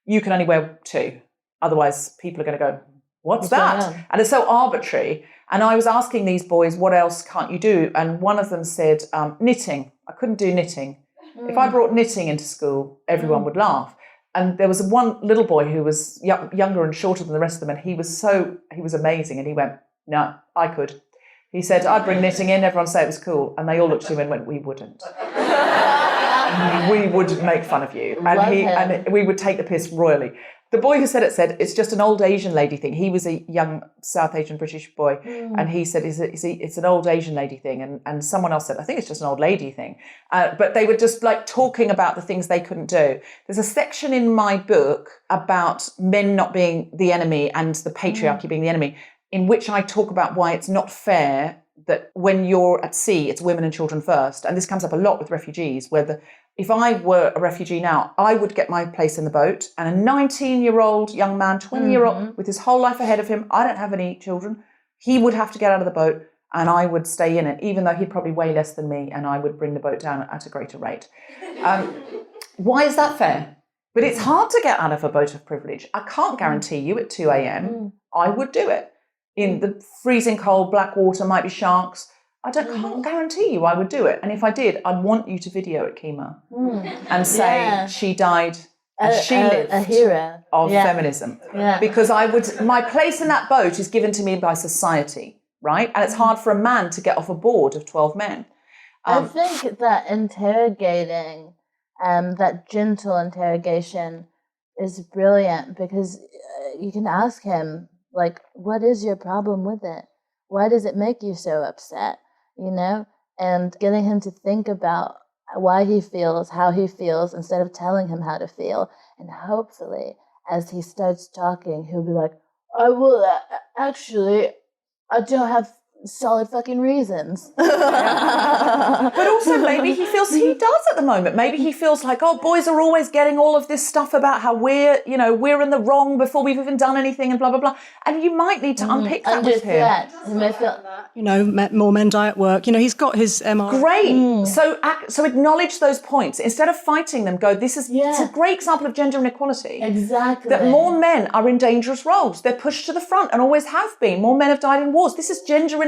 You can only wear two. Otherwise, people are going to go, what's that? And it's so arbitrary. And I was asking these boys, what else can't you do? And one of them said, knitting. I couldn't do knitting. If I brought knitting into school, everyone would laugh. And there was one little boy who was younger and shorter than the rest of them, and he was amazing. And he went, no, I could. He said, I'd bring knitting in, everyone say it was cool. And they all looked at him and went, we wouldn't. We would make fun of you. And we would take the piss royally. The boy who said it said, it's just an old Asian lady thing. He was a young South Asian British boy. And he said, it's an old Asian lady thing. And someone else said, I think it's just an old lady thing. But they were just like talking about the things they couldn't do. There's a section in my book about men not being the enemy and the patriarchy being the enemy, in which I talk about why it's not fair that when you're at sea, it's women and children first. And this comes up a lot with refugees, where if I were a refugee now, I would get my place in the boat, and a 19-year-old young man, 20-year-old, with his whole life ahead of him, I don't have any children, he would have to get out of the boat and I would stay in it, even though he'd probably weigh less than me, and I would bring the boat down at a greater rate. Why is that fair? But it's hard to get out of a boat of privilege. I can't guarantee you at 2 a.m. I would do it. In the freezing cold, black water, might be sharks. I can't guarantee you I would do it. And if I did, I'd want you to video it, Kemah, and say she died and she lived a hero of feminism. Yeah. Because my place in that boat is given to me by society, right? And it's hard for a man to get off a board of 12 men. I think that interrogating, that gentle interrogation is brilliant, because you can ask him, like, what is your problem with it? Why does it make you so upset? You know? And getting him to think about why he feels, how he feels, instead of telling him how to feel. And hopefully, as he starts talking, he'll be like, actually, I don't have solid fucking reasons. But also maybe he feels he does at the moment. Maybe he feels like, oh, boys are always getting all of this stuff about how we're in the wrong before we've even done anything and blah, blah, blah. And you might need to unpick that with him. He may feel, more men die at work. He's got his MR. Great. So acknowledge those points. Instead of fighting them, go, it's a great example of gender inequality. Exactly. That more men are in dangerous roles. They're pushed to the front and always have been. More men have died in wars. This is gender inequality.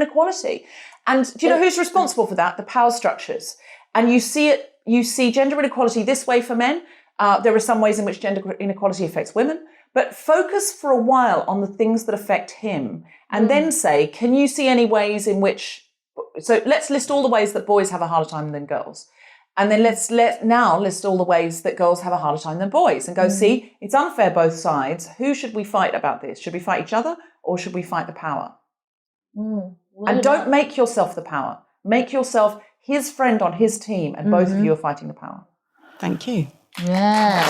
And do you know who's responsible for that? The power structures. And you see gender inequality this way for men. There are some ways in which gender inequality affects women. But focus for a while on the things that affect him. And then say, can you see any ways in which... So let's list all the ways that boys have a harder time than girls. And then let's list all the ways that girls have a harder time than boys. And go, see, it's unfair both sides. Who should we fight about this? Should we fight each other or should we fight the power? And don't make yourself the power. Make yourself his friend on his team, and both of you are fighting the power. Thank you. yeah.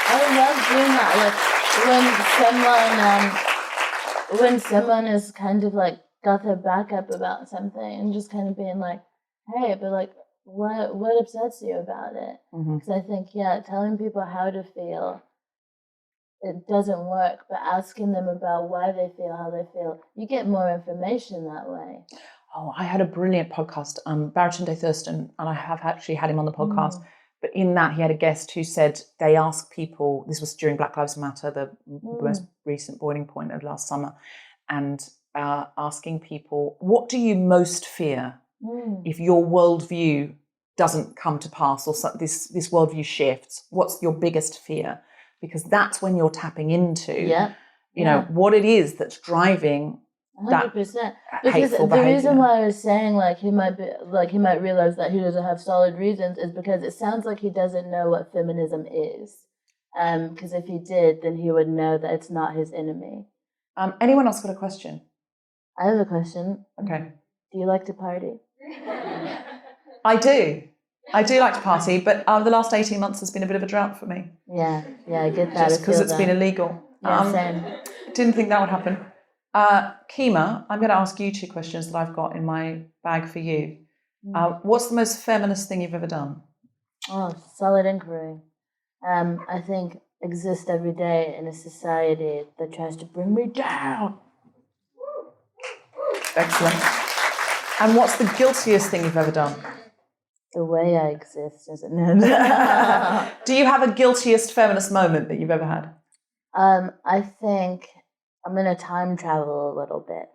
I love doing that. Like when someone is kind of like got their back up about something, and just kind of being like, hey, but like, what upsets you about it? Because I think, telling people how to feel, it doesn't work, but asking them about why they feel how they feel, you get more information that way. Oh, I had a brilliant podcast, Baratunde Thurston, and I have actually had him on the podcast. But in that, he had a guest who said they asked people, this was during Black Lives Matter, the most recent boiling point of last summer, and asking people, what do you most fear if your worldview doesn't come to pass, or this worldview shifts? What's your biggest fear? Because that's when you're tapping into, what it is that's driving 100%. Because the reason why I was saying he might realize that he doesn't have solid reasons is because it sounds like he doesn't know what feminism is. Because if he did, then he would know that it's not his enemy. Anyone else got a question? I have a question. Okay. Do you like to party? I do. I do like to party, but the last 18 months has been a bit of a drought for me. Yeah, I get that. Just because it's been illegal. Yeah, same. Didn't think that would happen. Kemah, I'm going to ask you 2 questions that I've got in my bag for you. What's the most feminist thing you've ever done? Oh, solid inquiry. I think exist every day in a society that tries to bring me down. Excellent. And what's the guiltiest thing you've ever done? The way I exist, isn't it? Do you have a guiltiest feminist moment that you've ever had? I think I'm going to time travel a little bit.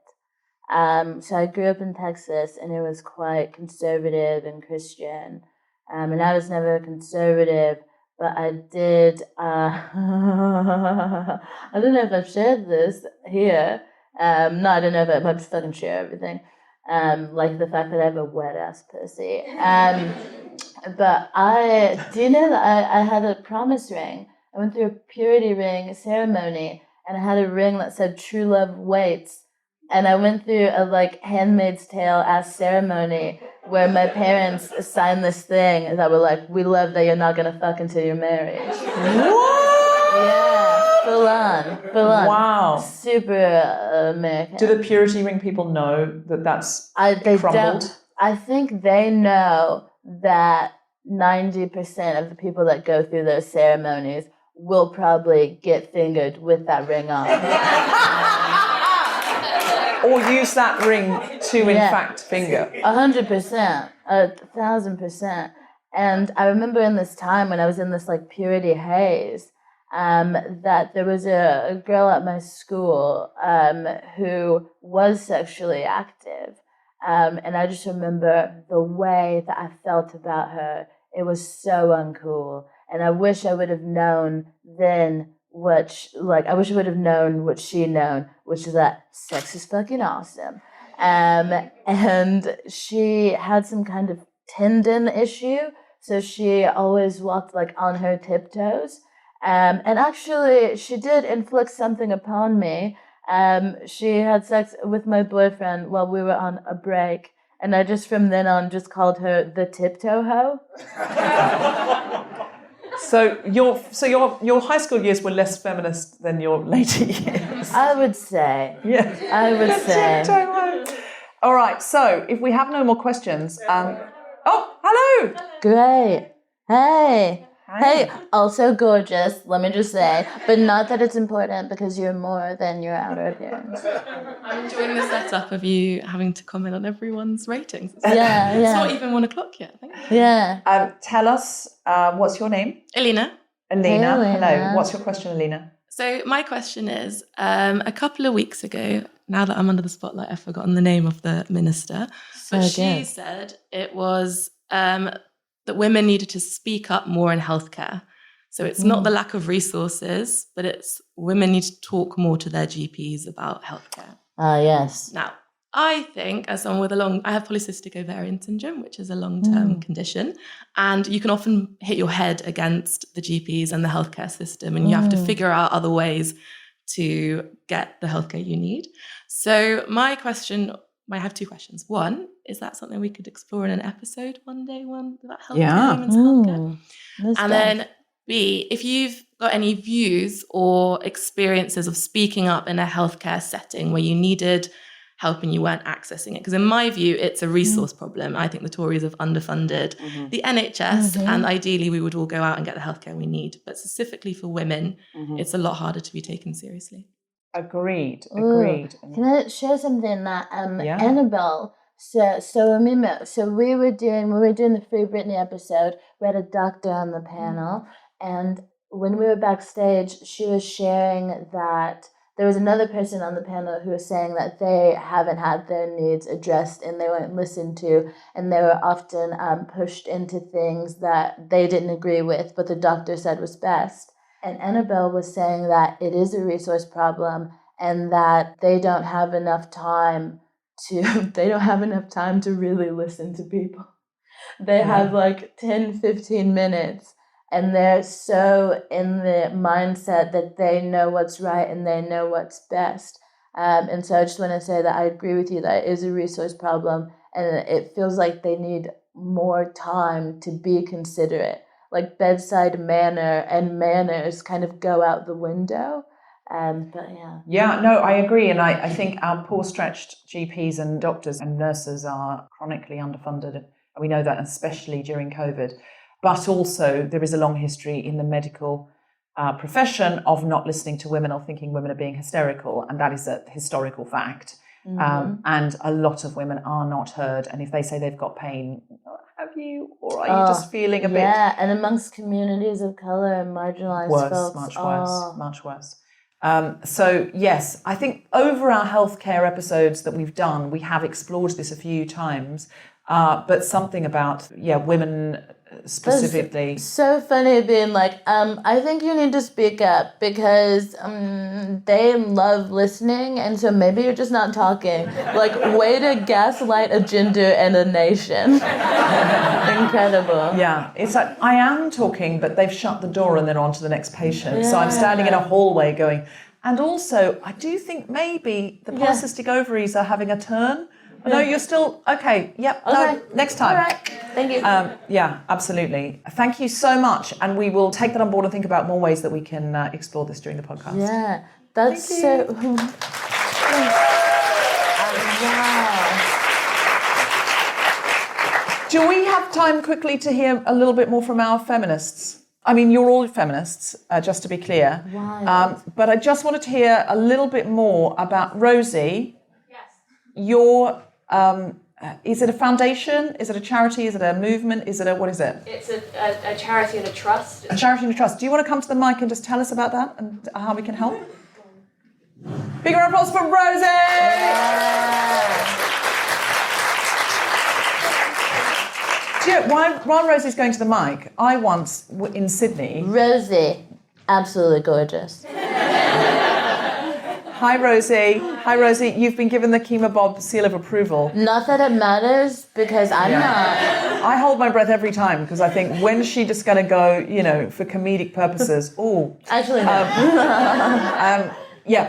So I grew up in Texas, and it was quite conservative and Christian. And I was never conservative, but I did. I don't know if I've shared this here. No, I don't know if I just fucking share everything. Like the fact that I have a wet ass pussy. But do you know that I had a promise ring? I went through a purity ring ceremony, and I had a ring that said "True Love Waits." And I went through a Handmaid's Tale ass ceremony where my parents signed this thing that were like, "We love that you're not gonna fuck until you're married." What? Yeah, full on. Wow. Super American. Do the purity ring people know that that's They crumbled? don't. I think they know that 90% of the people that go through those ceremonies will probably get fingered with that ring on. Or use that ring to, in fact, finger. 100%, 1,000%. And I remember in this time when I was in this purity haze, that there was a girl at my school who was sexually active. And I just remember the way that I felt about her. It was so uncool. And I wish I would have known then I wish I would have known what she known, which is that sex is fucking awesome. And she had some kind of tendon issue, so she always walked on her tiptoes. And actually, she did inflict something upon me. She had sex with my boyfriend while we were on a break, and I just from then on just called her the tiptoe hoe. So your high school years were less feminist than your later years. I would say. Yeah. I would say. All right. So if we have no more questions, oh, hello. Great. Hey. Hi. Hey, also gorgeous, let me just say. But not that it's important because you're more than your outer appearance. I'm enjoying the setup of you having to comment on everyone's ratings. Yeah. It's not even 1 o'clock yet, I think. Yeah. Tell us, what's your name? Elena. Alina. Hey, Alina. Hello. What's your question, Alina? So my question is, a couple of weeks ago, now that I'm under the spotlight, I've forgotten the name of the minister, but she said it was that women needed to speak up more in healthcare. So it's not the lack of resources, but it's women need to talk more to their GPs about healthcare. Yes. Now, I think as someone with I have polycystic ovarian syndrome, which is a long-term condition, and you can often hit your head against the GPs and the healthcare system, and you have to figure out other ways to get the healthcare you need. So I have 2 questions. One, is that something we could explore in an episode one day, about healthcare, women's healthcare? And then B, if you've got any views or experiences of speaking up in a healthcare setting where you needed help and you weren't accessing it. Because in my view, it's a resource problem. I think the Tories have underfunded the NHS, and ideally we would all go out and get the healthcare we need. But specifically for women, it's a lot harder to be taken seriously. Agreed. Can I share something that Annabelle? So we were doing the Free Britney episode. We had a doctor on the panel, and when we were backstage, she was sharing that there was another person on the panel who was saying that they haven't had their needs addressed and they weren't listened to, and they were often pushed into things that they didn't agree with, but the doctor said was best. And Annabelle was saying that it is a resource problem and that they don't have enough time to really listen to people. They have 10, 15 minutes, and they're so in the mindset that they know what's right and they know what's best. And so I just want to say that I agree with you that it is a resource problem, and it feels like they need more time to be considerate. Like bedside manner and manners kind of go out the window. But yeah. Yeah, no, I agree. And I think our poor stretched GPs and doctors and nurses are chronically underfunded. And we know that especially during COVID. But also there is a long history in the medical profession of not listening to women or thinking women are being hysterical. And that is a historical fact. And a lot of women are not heard. And if they say they've got pain, have you? Or are you just feeling a bit... Yeah, and amongst communities of colour and marginalised folks. Much worse. So yes, I think over our healthcare episodes that we've done, we have explored this a few times, but something about, women specifically. It's so funny being like, I think you need to speak up because they love listening, and so maybe you're just not talking. Like, way to gaslight a gender and a nation. Incredible. Yeah, it's like, I am talking, but they've shut the door and they're on to the next patient. Yeah. So I'm standing in a hallway going, and also, I do think maybe the polycystic ovaries are having a turn. No, you're still, okay, yep, okay. No, next time. All right, thank you. Yeah, absolutely. Thank you so much, and we will take that on board and think about more ways that we can explore this during the podcast. Yeah, that's so... Wow. Do we have time quickly to hear a little bit more from our feminists? I mean, you're all feminists, just to be clear. Wow. But I just wanted to hear a little bit more about Rosie. Yes. Your... is it a foundation? Is it a charity? Is it a movement? Is it what is it? It's a charity and a trust. A charity and a trust. Do you want to come to the mic and just tell us about that and how we can help? Big round of applause for Rosie! Do you know, while Rosie's going to the mic, I once, in Sydney... Rosie, absolutely gorgeous. Hi, Rosie. You've been given the Kemah Bob seal of approval. Not that it matters, because I'm not. I hold my breath every time, because I think, when's she just going to go, for comedic purposes? Oh. Actually, no.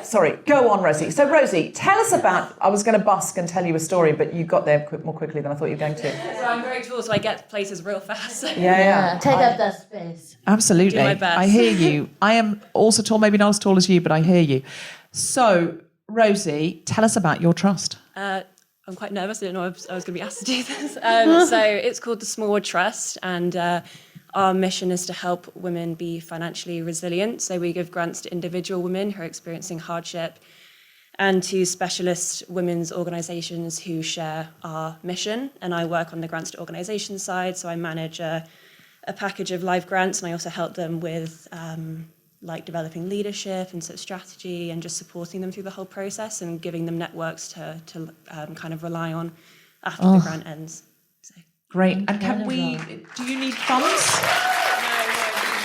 Sorry. Go on, Rosie. So, Rosie, tell us about... I was going to busk and tell you a story, but you got there more quickly than I thought you were going to. So I'm very tall, so I get places real fast. Yeah. Take up that space. Absolutely. Do my best. I hear you. I am also tall, maybe not as tall as you, but I hear you. So, Rosie, tell us about your trust. I'm quite nervous. I didn't know I was going to be asked to do this. So it's called the Smallwood Trust, and our mission is to help women be financially resilient. So we give grants to individual women who are experiencing hardship and to specialist women's organisations who share our mission. And I work on the grants to organisations side, so I manage a package of live grants, and I also help them with... developing leadership and sort of strategy and just supporting them through the whole process and giving them networks to kind of rely on after the grant ends. So. Great. And do you need funds? No,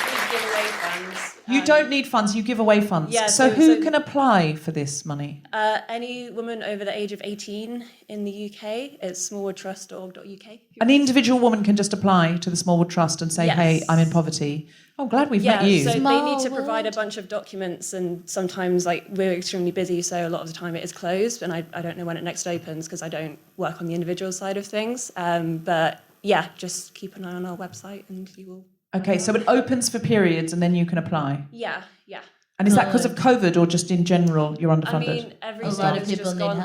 we give away funds. You don't need funds, you give away funds. Yeah, so who can apply for this money? Any woman over the age of 18 in the UK. It's smallwoodtrust.org.uk. An individual woman can just apply to the Smallwood Trust and say, hey, I'm in poverty. I'm glad we've met you. So they need to provide a bunch of documents, and sometimes we're extremely busy, so a lot of the time it is closed, and I don't know when it next opens because I don't work on the individual side of things. But just keep an eye on our website and you will... Okay, so it opens for periods and then you can apply? Yeah. And is that because of COVID or just in general you're underfunded? I mean, every start's just gone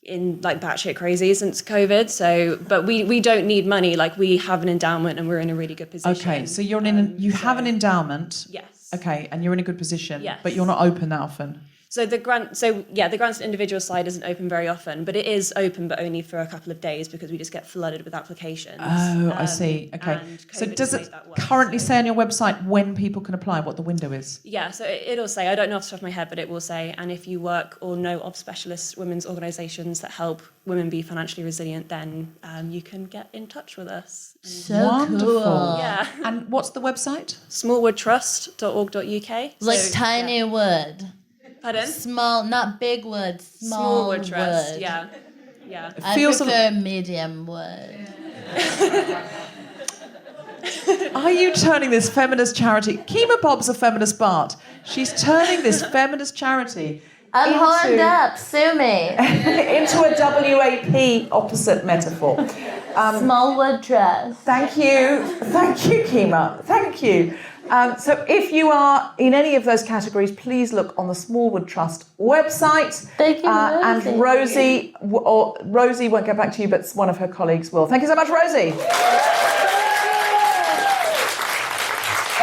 batshit crazy since COVID. So, but we don't need money. We have an endowment and we're in a really good position. Okay, so you have an endowment. Yes. Okay, and you're in a good position. Yes. But you're not open that often. So the grants to individual side isn't open very often, but it is open, but only for a couple of days because we just get flooded with applications. Oh, I see. Okay. So does it currently say on your website when people can apply, what the window is? Yeah, so it'll say, I don't know off the top of my head, but it will say, and if you work or know of specialist women's organisations that help women be financially resilient, then you can get in touch with us. So wonderful. Cool. Yeah. And what's the website? smallwoodtrust.org.uk. Tiny wood. Pardon? Small, not big wood, small wood trust, wood. yeah. I prefer medium wood. Are you turning this feminist charity... Kemah Bob's a feminist Bart. She's turning this feminist charity I'm horned up. Sue me. into a WAP opposite metaphor. Smallwood Trust. Thank you, Kemah. Thank you. So if you are in any of those categories, please look on the Smallwood Trust website. Thank you, Rosie. And Rosie won't get back to you, but one of her colleagues will. Thank you so much, Rosie.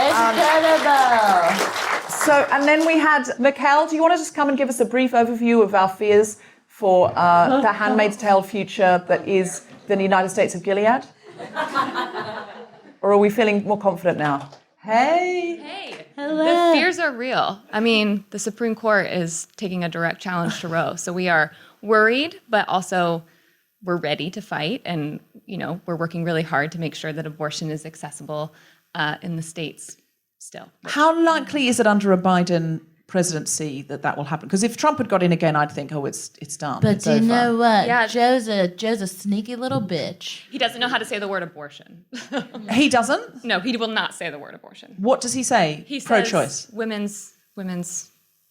Incredible. So, and then we had Mikkel. Do you want to just come and give us a brief overview of our fears for the Handmaid's Tale future that is the United States of Gilead? Or are we feeling more confident now? Hey. Hello. The fears are real. I mean, the Supreme Court is taking a direct challenge to Roe. So we are worried, but also we're ready to fight. And, we're working really hard to make sure that abortion is accessible in the states still. How likely is it under a Biden presidency that will happen? Because if Trump had got in again, I'd think, it's done. But it's do you over. know what? Yeah. Joe's a sneaky little bitch. He doesn't know how to say the word abortion. He doesn't? No, he will not say the word abortion. What does he say? He says pro-choice. Women's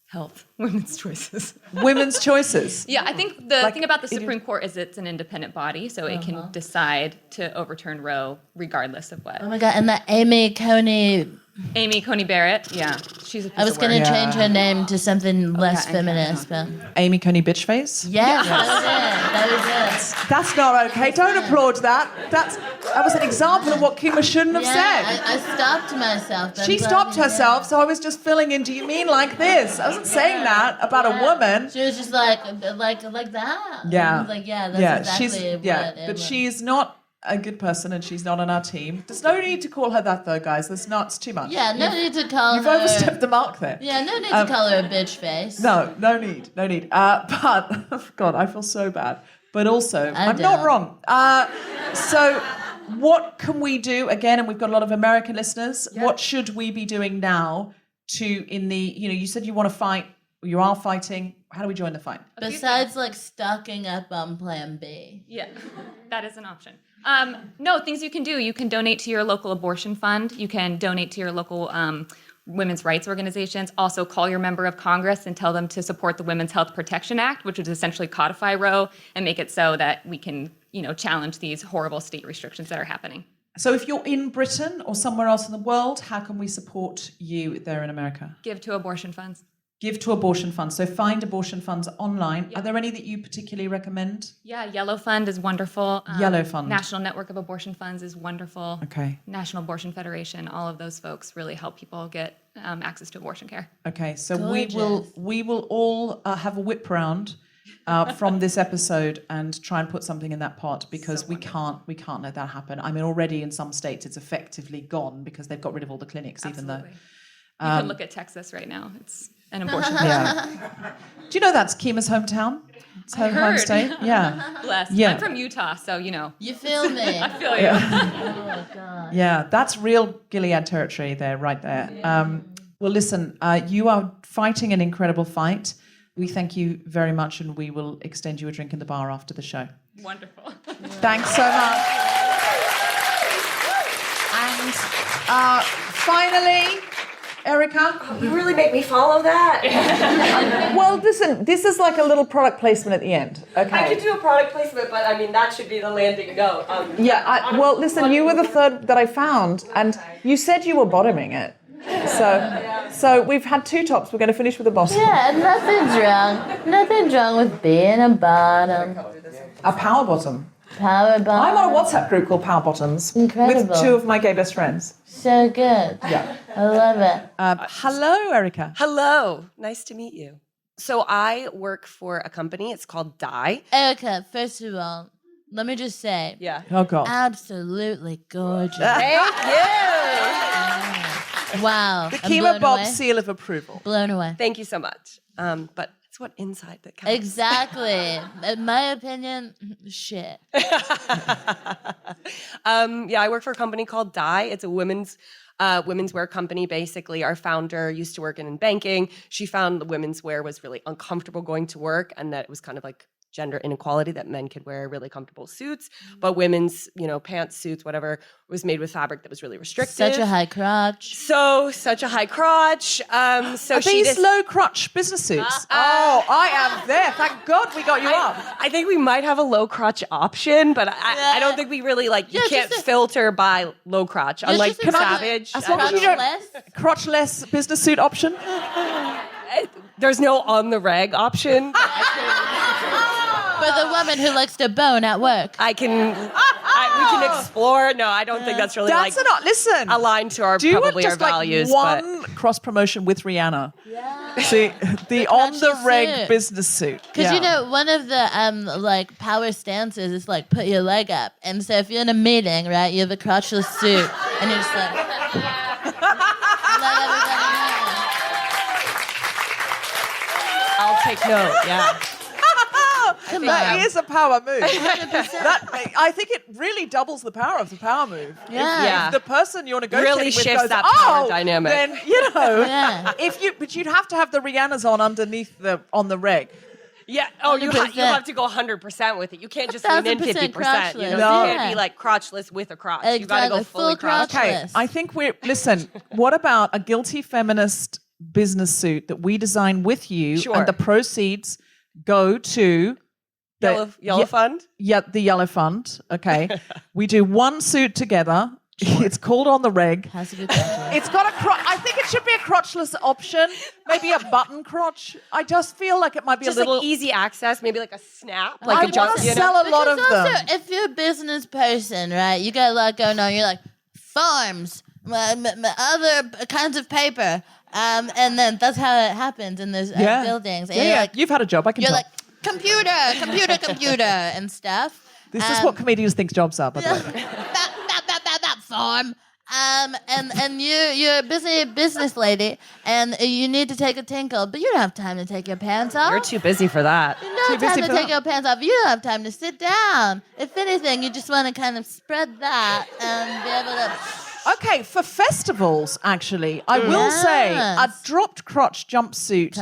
health, women's choices. Women's choices. Yeah, I think the thing about the Supreme Court is it's an independent body, so it can decide to overturn Roe regardless of what. Oh my God, and that Amy Coney Barrett, yeah, she's a piece I was of going work. to change her name to something less feminist, but... Amy Coney Bitchface? Yes, that was it. That's not okay. Don't applaud that. That was an example of what Kemah shouldn't have said. I stopped myself. She stopped herself, so I was just filling in, do you mean like this? I wasn't saying that about a woman. She was just like that. Yeah. I was like, that's exactly what it but was. she's not a good person and she's not on our team. There's no need to call her that though, guys. It's too much. Yeah, no need to call her... You've overstepped the mark there. Yeah, no need to call her a bitch face. No need. But, God, I feel so bad. But also, I'm don't. not wrong. So what can we do, again, and we've got a lot of American listeners, what should we be doing now you said you want to fight, you are fighting. How do we join the fight? Besides, stocking up on Plan B. Yeah, that is an option. No, things you can do. You can donate to your local abortion fund. You can donate to your local women's rights organizations. Also, call your member of Congress and tell them to support the Women's Health Protection Act, which would essentially codify Roe and make it so that we can, challenge these horrible state restrictions that are happening. So if you're in Britain or somewhere else in the world, how can we support you there in America? Give to abortion funds. Give to abortion funds. So find abortion funds online. Yep. Are there any that you particularly recommend? Yeah, Yellow Fund is wonderful. Yellow Fund. National Network of Abortion Funds is wonderful. Okay. National Abortion Federation, all of those folks really help people get access to abortion care. Okay, so Gorgeous. we will all have a whip round from this episode and try and put something in that pot because we can't let that happen. I mean, already in some states it's effectively gone because they've got rid of all the clinics. Absolutely. Even though you can look at Texas right now. It's an abortion. Yeah. Do you know that's Kemah's hometown? It's her home state. Yeah. Bless. Yeah. I'm from Utah, so You feel me? I feel you. Oh my God. Yeah, that's real Gilead territory there, right there. Well, listen, you are fighting an incredible fight. We thank you very much, and we will extend you a drink in the bar after the show. Wonderful. Thanks so much. And finally, Erica. You really make me follow that. Well, listen, this is like a little product placement at the end. Okay. I could do a product placement, but I mean, that should be the landing note. Well, listen, you were the third that I found, and you said you were bottoming it. So we've had two tops. We're going to finish with a bottom. Yeah, nothing's wrong. Nothing's wrong with being a bottom. A power bottom. Power bottom. I'm on a WhatsApp group called Power Bottoms Incredible. with two of my gay best friends. So good. Yeah. I love it. Hello, Erica. Hello. Nice to meet you. So I work for a company. It's called Die. Erica, first of all, let me just say. Yeah. Oh, God. Absolutely gorgeous. Thank you. Wow. The I'm Kemah blown Bob away. seal of approval. Blown away. Thank you so much. But it's what inside that counts. Exactly. In my opinion, shit. I work for a company called Die. It's a women's wear company. Basically, our founder used to work in banking. She found the women's wear was really uncomfortable going to work, and that it was kind of like gender inequality that men could wear really comfortable suits, but women's, pants, suits, whatever, was made with fabric that was really restrictive. Such a high crotch. Such a high crotch. Are these low crotch business suits? I am there. Thank God we got you up. I think we might have a low crotch option, but I don't think we really you can't filter by low crotch, unlike Savage. As long as you don't crotchless business suit option. There's no on the reg option. For the woman who likes to bone at work. We can explore. No, I don't think that's really listen, aligned to our values. One cross promotion with Rihanna. Yeah. See, the on the reg business suit. Because one of the power stances is put your leg up, and so if you're in a meeting, right, you have a crotchless suit, and you're just let everybody know. I'll take note. Yeah. That is a power move. I think it really doubles the power of the power move. Yeah. If the person you're negotiating really with shifts goes, that power dynamic. Then but you'd have to have the Rihannas on underneath on the reg. Yeah. Oh, you have to go 100% with it. You can't just lean in 50%. You can't be crotchless with a crotch. Exactly. You got to go fully crotchless. Okay. I think what about a Guilty Feminist business suit that we design with you, and the proceeds go to Yellow Fund? Yeah, the Yellow Fund. Okay. We do one suit together. Sure. It's called On the Reg. Has to be crotchless. It's got I think it should be a crotchless option. Maybe a button crotch. I just feel like it might be just a little easy access, maybe like a snap. I want to sell a lot of them. Also, if you're a business person, right, you got a lot going on. You're like, farms, other kinds of paper. And then that's how it happens in those buildings. And you've had a job. I can tell. You're like, computer, and stuff. This is what comedians think jobs are, by the way. That farm. And you're a busy business lady, and you need to take a tinkle, but you don't have time to take your pants off. You're too busy for that. You don't have time to take your pants off. You don't have time to sit down. If anything, you just want to kind of spread that and be able to... Okay, for festivals, actually, I will say a dropped crotch jumpsuit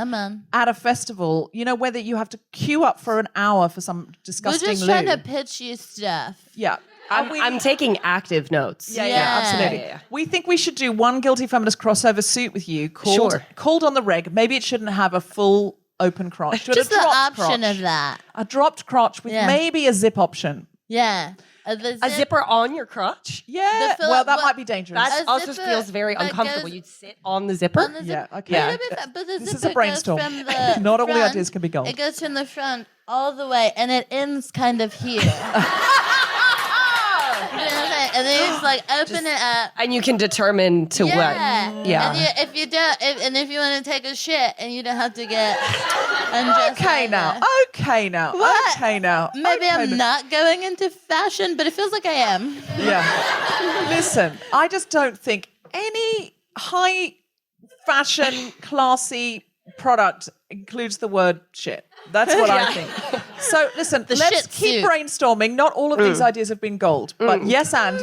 at a festival, whether you have to queue up for an hour for some disgusting We're just trying to pitch you stuff. Yeah. I'm taking active notes. Yeah, absolutely. Yeah. We think we should do one Guilty Feminist crossover suit with you called On the Reg. Maybe it shouldn't have a full open crotch. Just the option of that. A dropped crotch with maybe a zip option. Yeah. A zipper on your crotch? Yeah. That might be dangerous. That also feels very uncomfortable. You'd sit on the zipper? Yeah, okay. Yeah. But the this zipper is a brainstorm. Goes from the Not all front, the ideas can be gold. It goes from the front all the way, and it ends kind of here. And then you just open it up, and you can determine to what. Yeah. And if you don't, if you want to take a shit, and you don't have to get undressed. Okay now. What? Okay now. Maybe I'm not going into fashion, but it feels like I am. Yeah. Listen, I just don't think any high fashion, classy product includes the word shit. That's what I think. So listen, let's keep brainstorming. Not all of these ideas have been gold, but yes and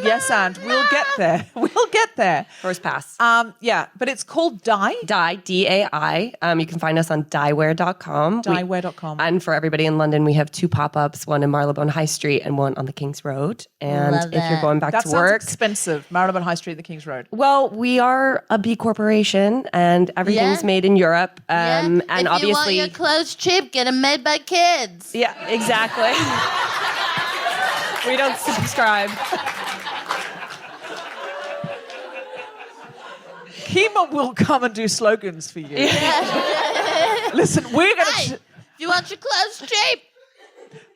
we'll get there. We'll get there. First pass. But it's called Dye. Dye, D-A-I. You can find us on dyewear.com. Dyewear.com. And for everybody in London, we have 2 pop-ups, one in Marylebone High Street and one on the King's Road. And if you're going back to work... That sounds expensive, Marylebone High Street and the King's Road. Well, we are a B corporation and everything's made in Europe. And if obviously... you want your clothes cheap, get them made by kids. Yeah, exactly. We don't subscribe. Kemah will come and do slogans for you. Listen, we're going to... If you want your clothes cheap,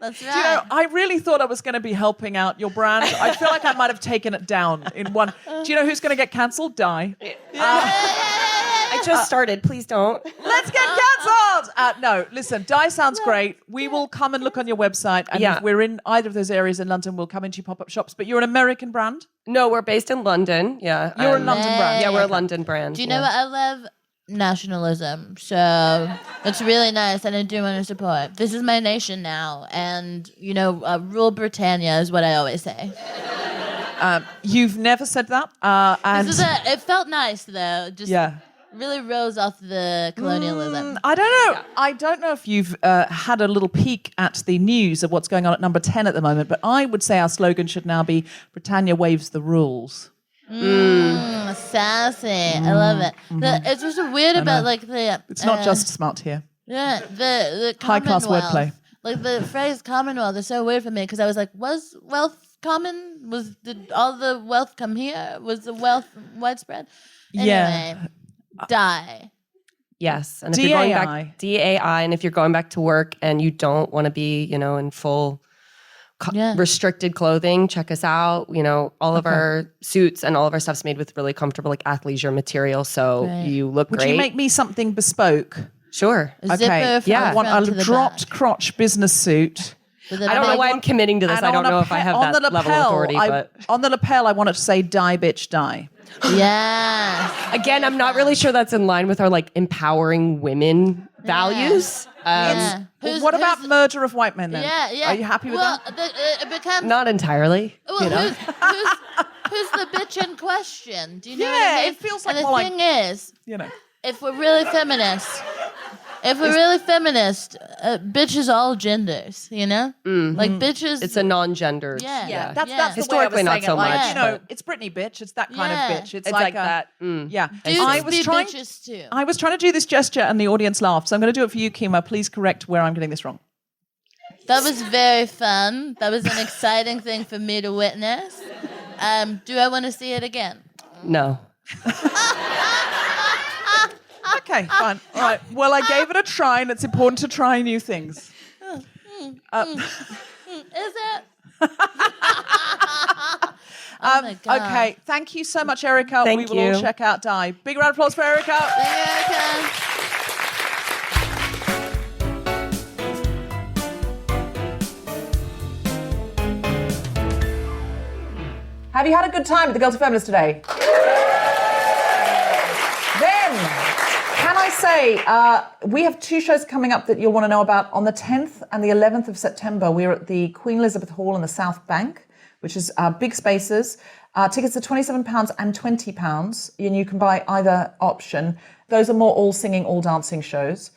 that's right. Do you know, I really thought I was going to be helping out your brand. I feel like I might have taken it down in one. Do you know who's going to get cancelled? Dye. I just started. Please don't. Let's get cancelled. No, listen, Dye sounds great. We will come and look on your website. And if we're in either of those areas in London, we'll come into your pop-up shops. But you're an American brand? No, we're based in London. Yeah. You're a London brand? Yeah, we're a London brand. Do you know what I love? Nationalism. So it's really nice, and I do want to support. This is my nation now, and rule Britannia is what I always say. You've never said that, and it felt nice though. really rose off the colonialism. I don't know. I don't know if you've had a little peek at the news of what's going on at number 10 at the moment, but I would say our slogan should now be Britannia waives the rules. Sassy. I love it. It's just weird about like the... It's not just smart here. Yeah, the High-class Commonwealth. wordplay. Like the phrase Commonwealth is so weird for me because I was like, was wealth common? Did all the wealth come here? Was the wealth widespread? Anyway, die. Yes, and if you're going back DAI, and if you're going back to work and you don't want to be, in full restricted clothing, check us out. All of our suits and all of our stuff's made with really comfortable like athleisure material, so you look great. Would you make me something bespoke? Sure. Okay. I want a dropped crotch business suit. I don't know why I'm committing to this. I don't know if I have that level of authority. But on the lapel, I want it to say "Die, bitch, die." Yes. Again, I'm not really sure that's in line with our like empowering women values. What about murder of white men then? Yeah. Are you happy with that? It becomes... Not entirely. Well, who's the bitch in question? Do you know what I mean? It feels like and the more thing is, if we're really feminist, bitches all genders, like bitches. It's a non-gendered. Yeah. That's historically the way I was not so saying it. much. It's Britney bitch. It's that kind of bitch. It's like a, that. Yeah. Dudes be bitches too. I was trying to do this gesture and the audience laughed, so I'm going to do it for you, Kemah. Please correct where I'm getting this wrong. That was very fun. That was an exciting thing for me to witness. Do I want to see it again? No. Okay, fine. All right. Well, I gave it a try, and it's important to try new things. Is it? Oh my God. Okay, thank you so much, Erica. Thank we will all check out Die. Big round of applause for Erica. Have you had a good time at the Guilty Feminist today? Then, can I say, we have 2 shows coming up that you'll want to know about. On the 10th and the 11th of September, we're at the Queen Elizabeth Hall in the Southbank, which is big spaces. Tickets are £27 and £20, and you can buy either option. Those are more all singing, all dancing shows.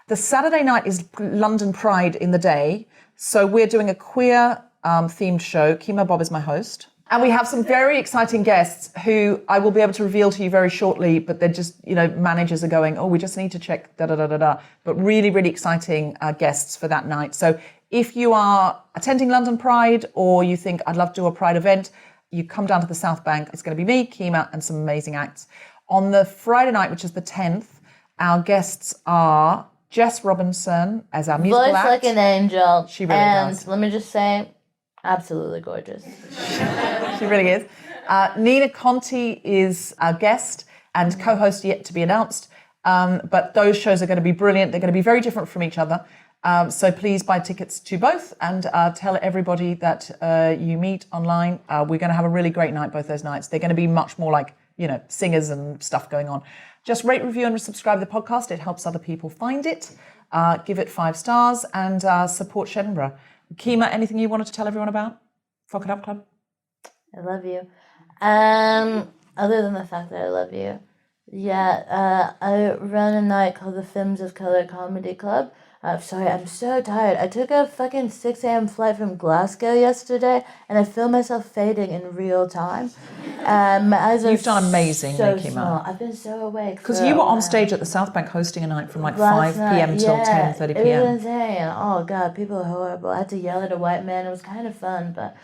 The Saturday night is London Pride in the day, so we're doing a queer themed show. Kemah Bob is my host. And we have some very exciting guests who I will be able to reveal to you very shortly, but they're just, managers are going, we just need to check da-da-da-da-da. But really, really exciting guests for that night. So if you are attending London Pride or you think I'd love to do a Pride event, you come down to the Southbank. It's going to be me, Kemah, and some amazing acts. On the Friday night, which is the 10th, our guests are Jess Robinson as our musical Voice act. like an angel. She really does. And let me just say, absolutely gorgeous. She really is. Nina Conti is our guest and co-host yet to be announced. But those shows are going to be brilliant. They're going to be very different from each other. So please buy tickets to both and tell everybody that you meet online. We're going to have a really great night both those nights. They're going to be much more like, singers and stuff going on. Just rate, review and subscribe to the podcast. It helps other people find it. Give it 5 stars and support Shedinburgh. Kemah, anything you wanted to tell everyone about? Fuck It Up Club? I love you. Other than the fact that I love you, I run a night called the Femmes of Colour Comedy Club. Sorry, I'm so tired. I took a fucking 6 a.m. flight from Glasgow yesterday, and I feel myself fading in real time. My eyes are You've done amazing, so Kemah. small. I've been so awake. Because you were on stage at the Southbank hosting a night from like 5 p.m. till 10:30 p.m. It was insane. Oh, God, people are horrible. I had to yell at a white man. It was kind of fun, but...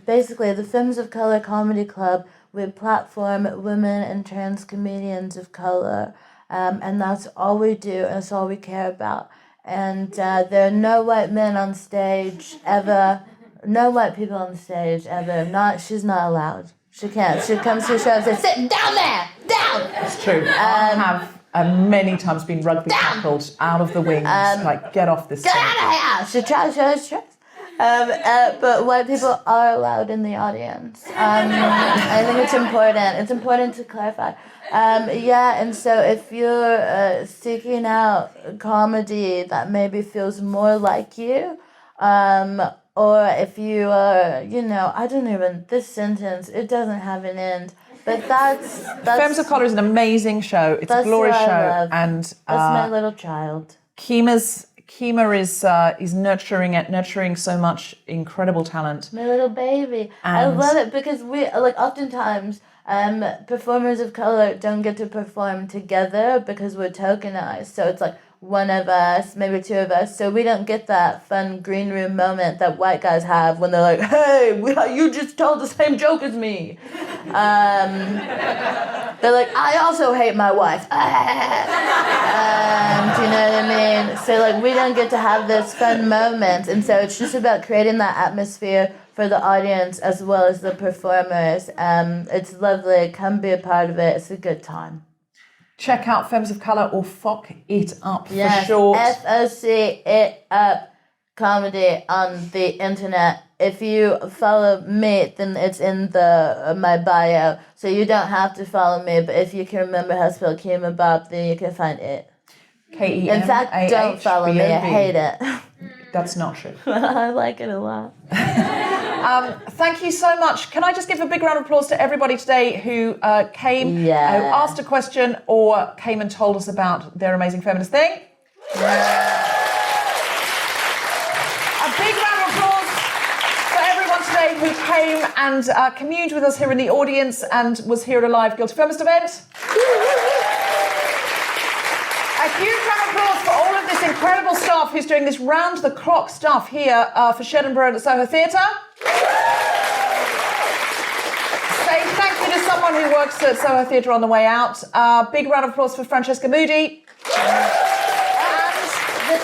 basically, the Femmes of Colour Comedy Club, we platform women and trans comedians of colour. And that's all we do, and that's all we care about. And there are no white men on stage ever, no white people on stage ever. She's not allowed. She can't. She comes to the show and says, "Sit down there, down." It's true. I have many times been rugby tackled out of the wings, like get off this. Get out of here! She tries. But white people are allowed in the audience. I think it's important. It's important to clarify. And so if you're seeking out comedy that maybe feels more like you, or if you are, this sentence, it doesn't have an end. But that's Femmes of Colour is an amazing show. It's a glorious what I show. love. And That's my little child. Kemah is nurturing so much incredible talent. My little baby. I love it because we, oftentimes, performers of color don't get to perform together because we're tokenized. So it's like one of us, maybe two of us. So we don't get that fun green room moment that white guys have when they're like, hey, you just told the same joke as me. They're like, I also hate my wife. Do you know what I mean? So we don't get to have this fun moment. And so it's just about creating that atmosphere for the audience as well as the performers. It's lovely. Come be a part of it. It's a good time. Check out Femmes of Colour or Fuck It Up for short. FOC It Up comedy on the internet. If you follow me, then it's in my bio. So you don't have to follow me, but if you can remember how to spell Kemah Bob, then you can find it. Kemah. In fact, don't follow me. I hate it. That's not true. I like it a lot. Thank you so much. Can I just give a big round of applause to everybody today who came, who asked a question or came and told us about their amazing feminist thing? A big round of applause for everyone today who came and communed with us here in the audience and was here at a live Guilty Feminist event. A huge round of applause for all of this incredible staff who's doing this round-the-clock stuff here for Shedinburgh and at Soho Theatre. Say thank you to someone who works at Soho Theatre on the way out. Big round of applause for Francesca Moody. And the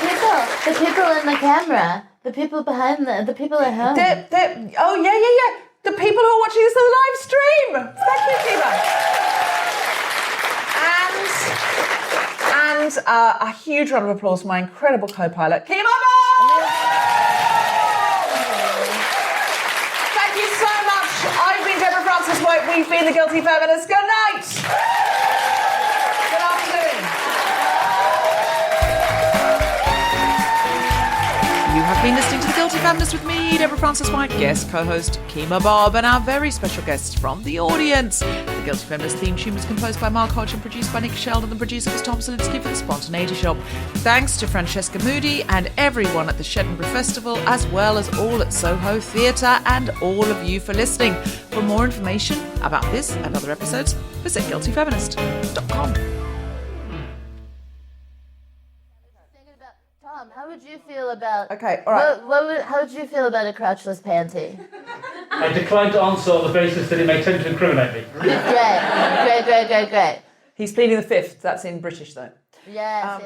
people in the camera, the people behind the people at home. Yeah. The people who are watching this on the live stream. Thank you, Kemah. And a huge round of applause for my incredible co-pilot, Kemah Bob! Thank you so much. I've been Deborah Frances-White. We've been the Guilty Feminists. Good night. Good afternoon. You have been listening to The Guilty Feminist with me, Deborah Frances-White, guest co-host Kemah Bob, and our very special guests from the audience. The Guilty Feminist theme tune was composed by Mark Hodge and produced by Nick Sheldon. The producer was Tom Salinsky for The Spontaneity Shop. Thanks to Francesca Moody and everyone at the Shedinburgh Festival, as well as all at Soho Theatre, and all of you for listening. For more information about this and other episodes, visit guiltyfeminist.com. Tom, how would you feel about... Okay, all right. How would you feel about a crotchless panty? I decline to answer on the basis that it may tend to incriminate me. Great. He's pleading the fifth. That's in British, though. Yes.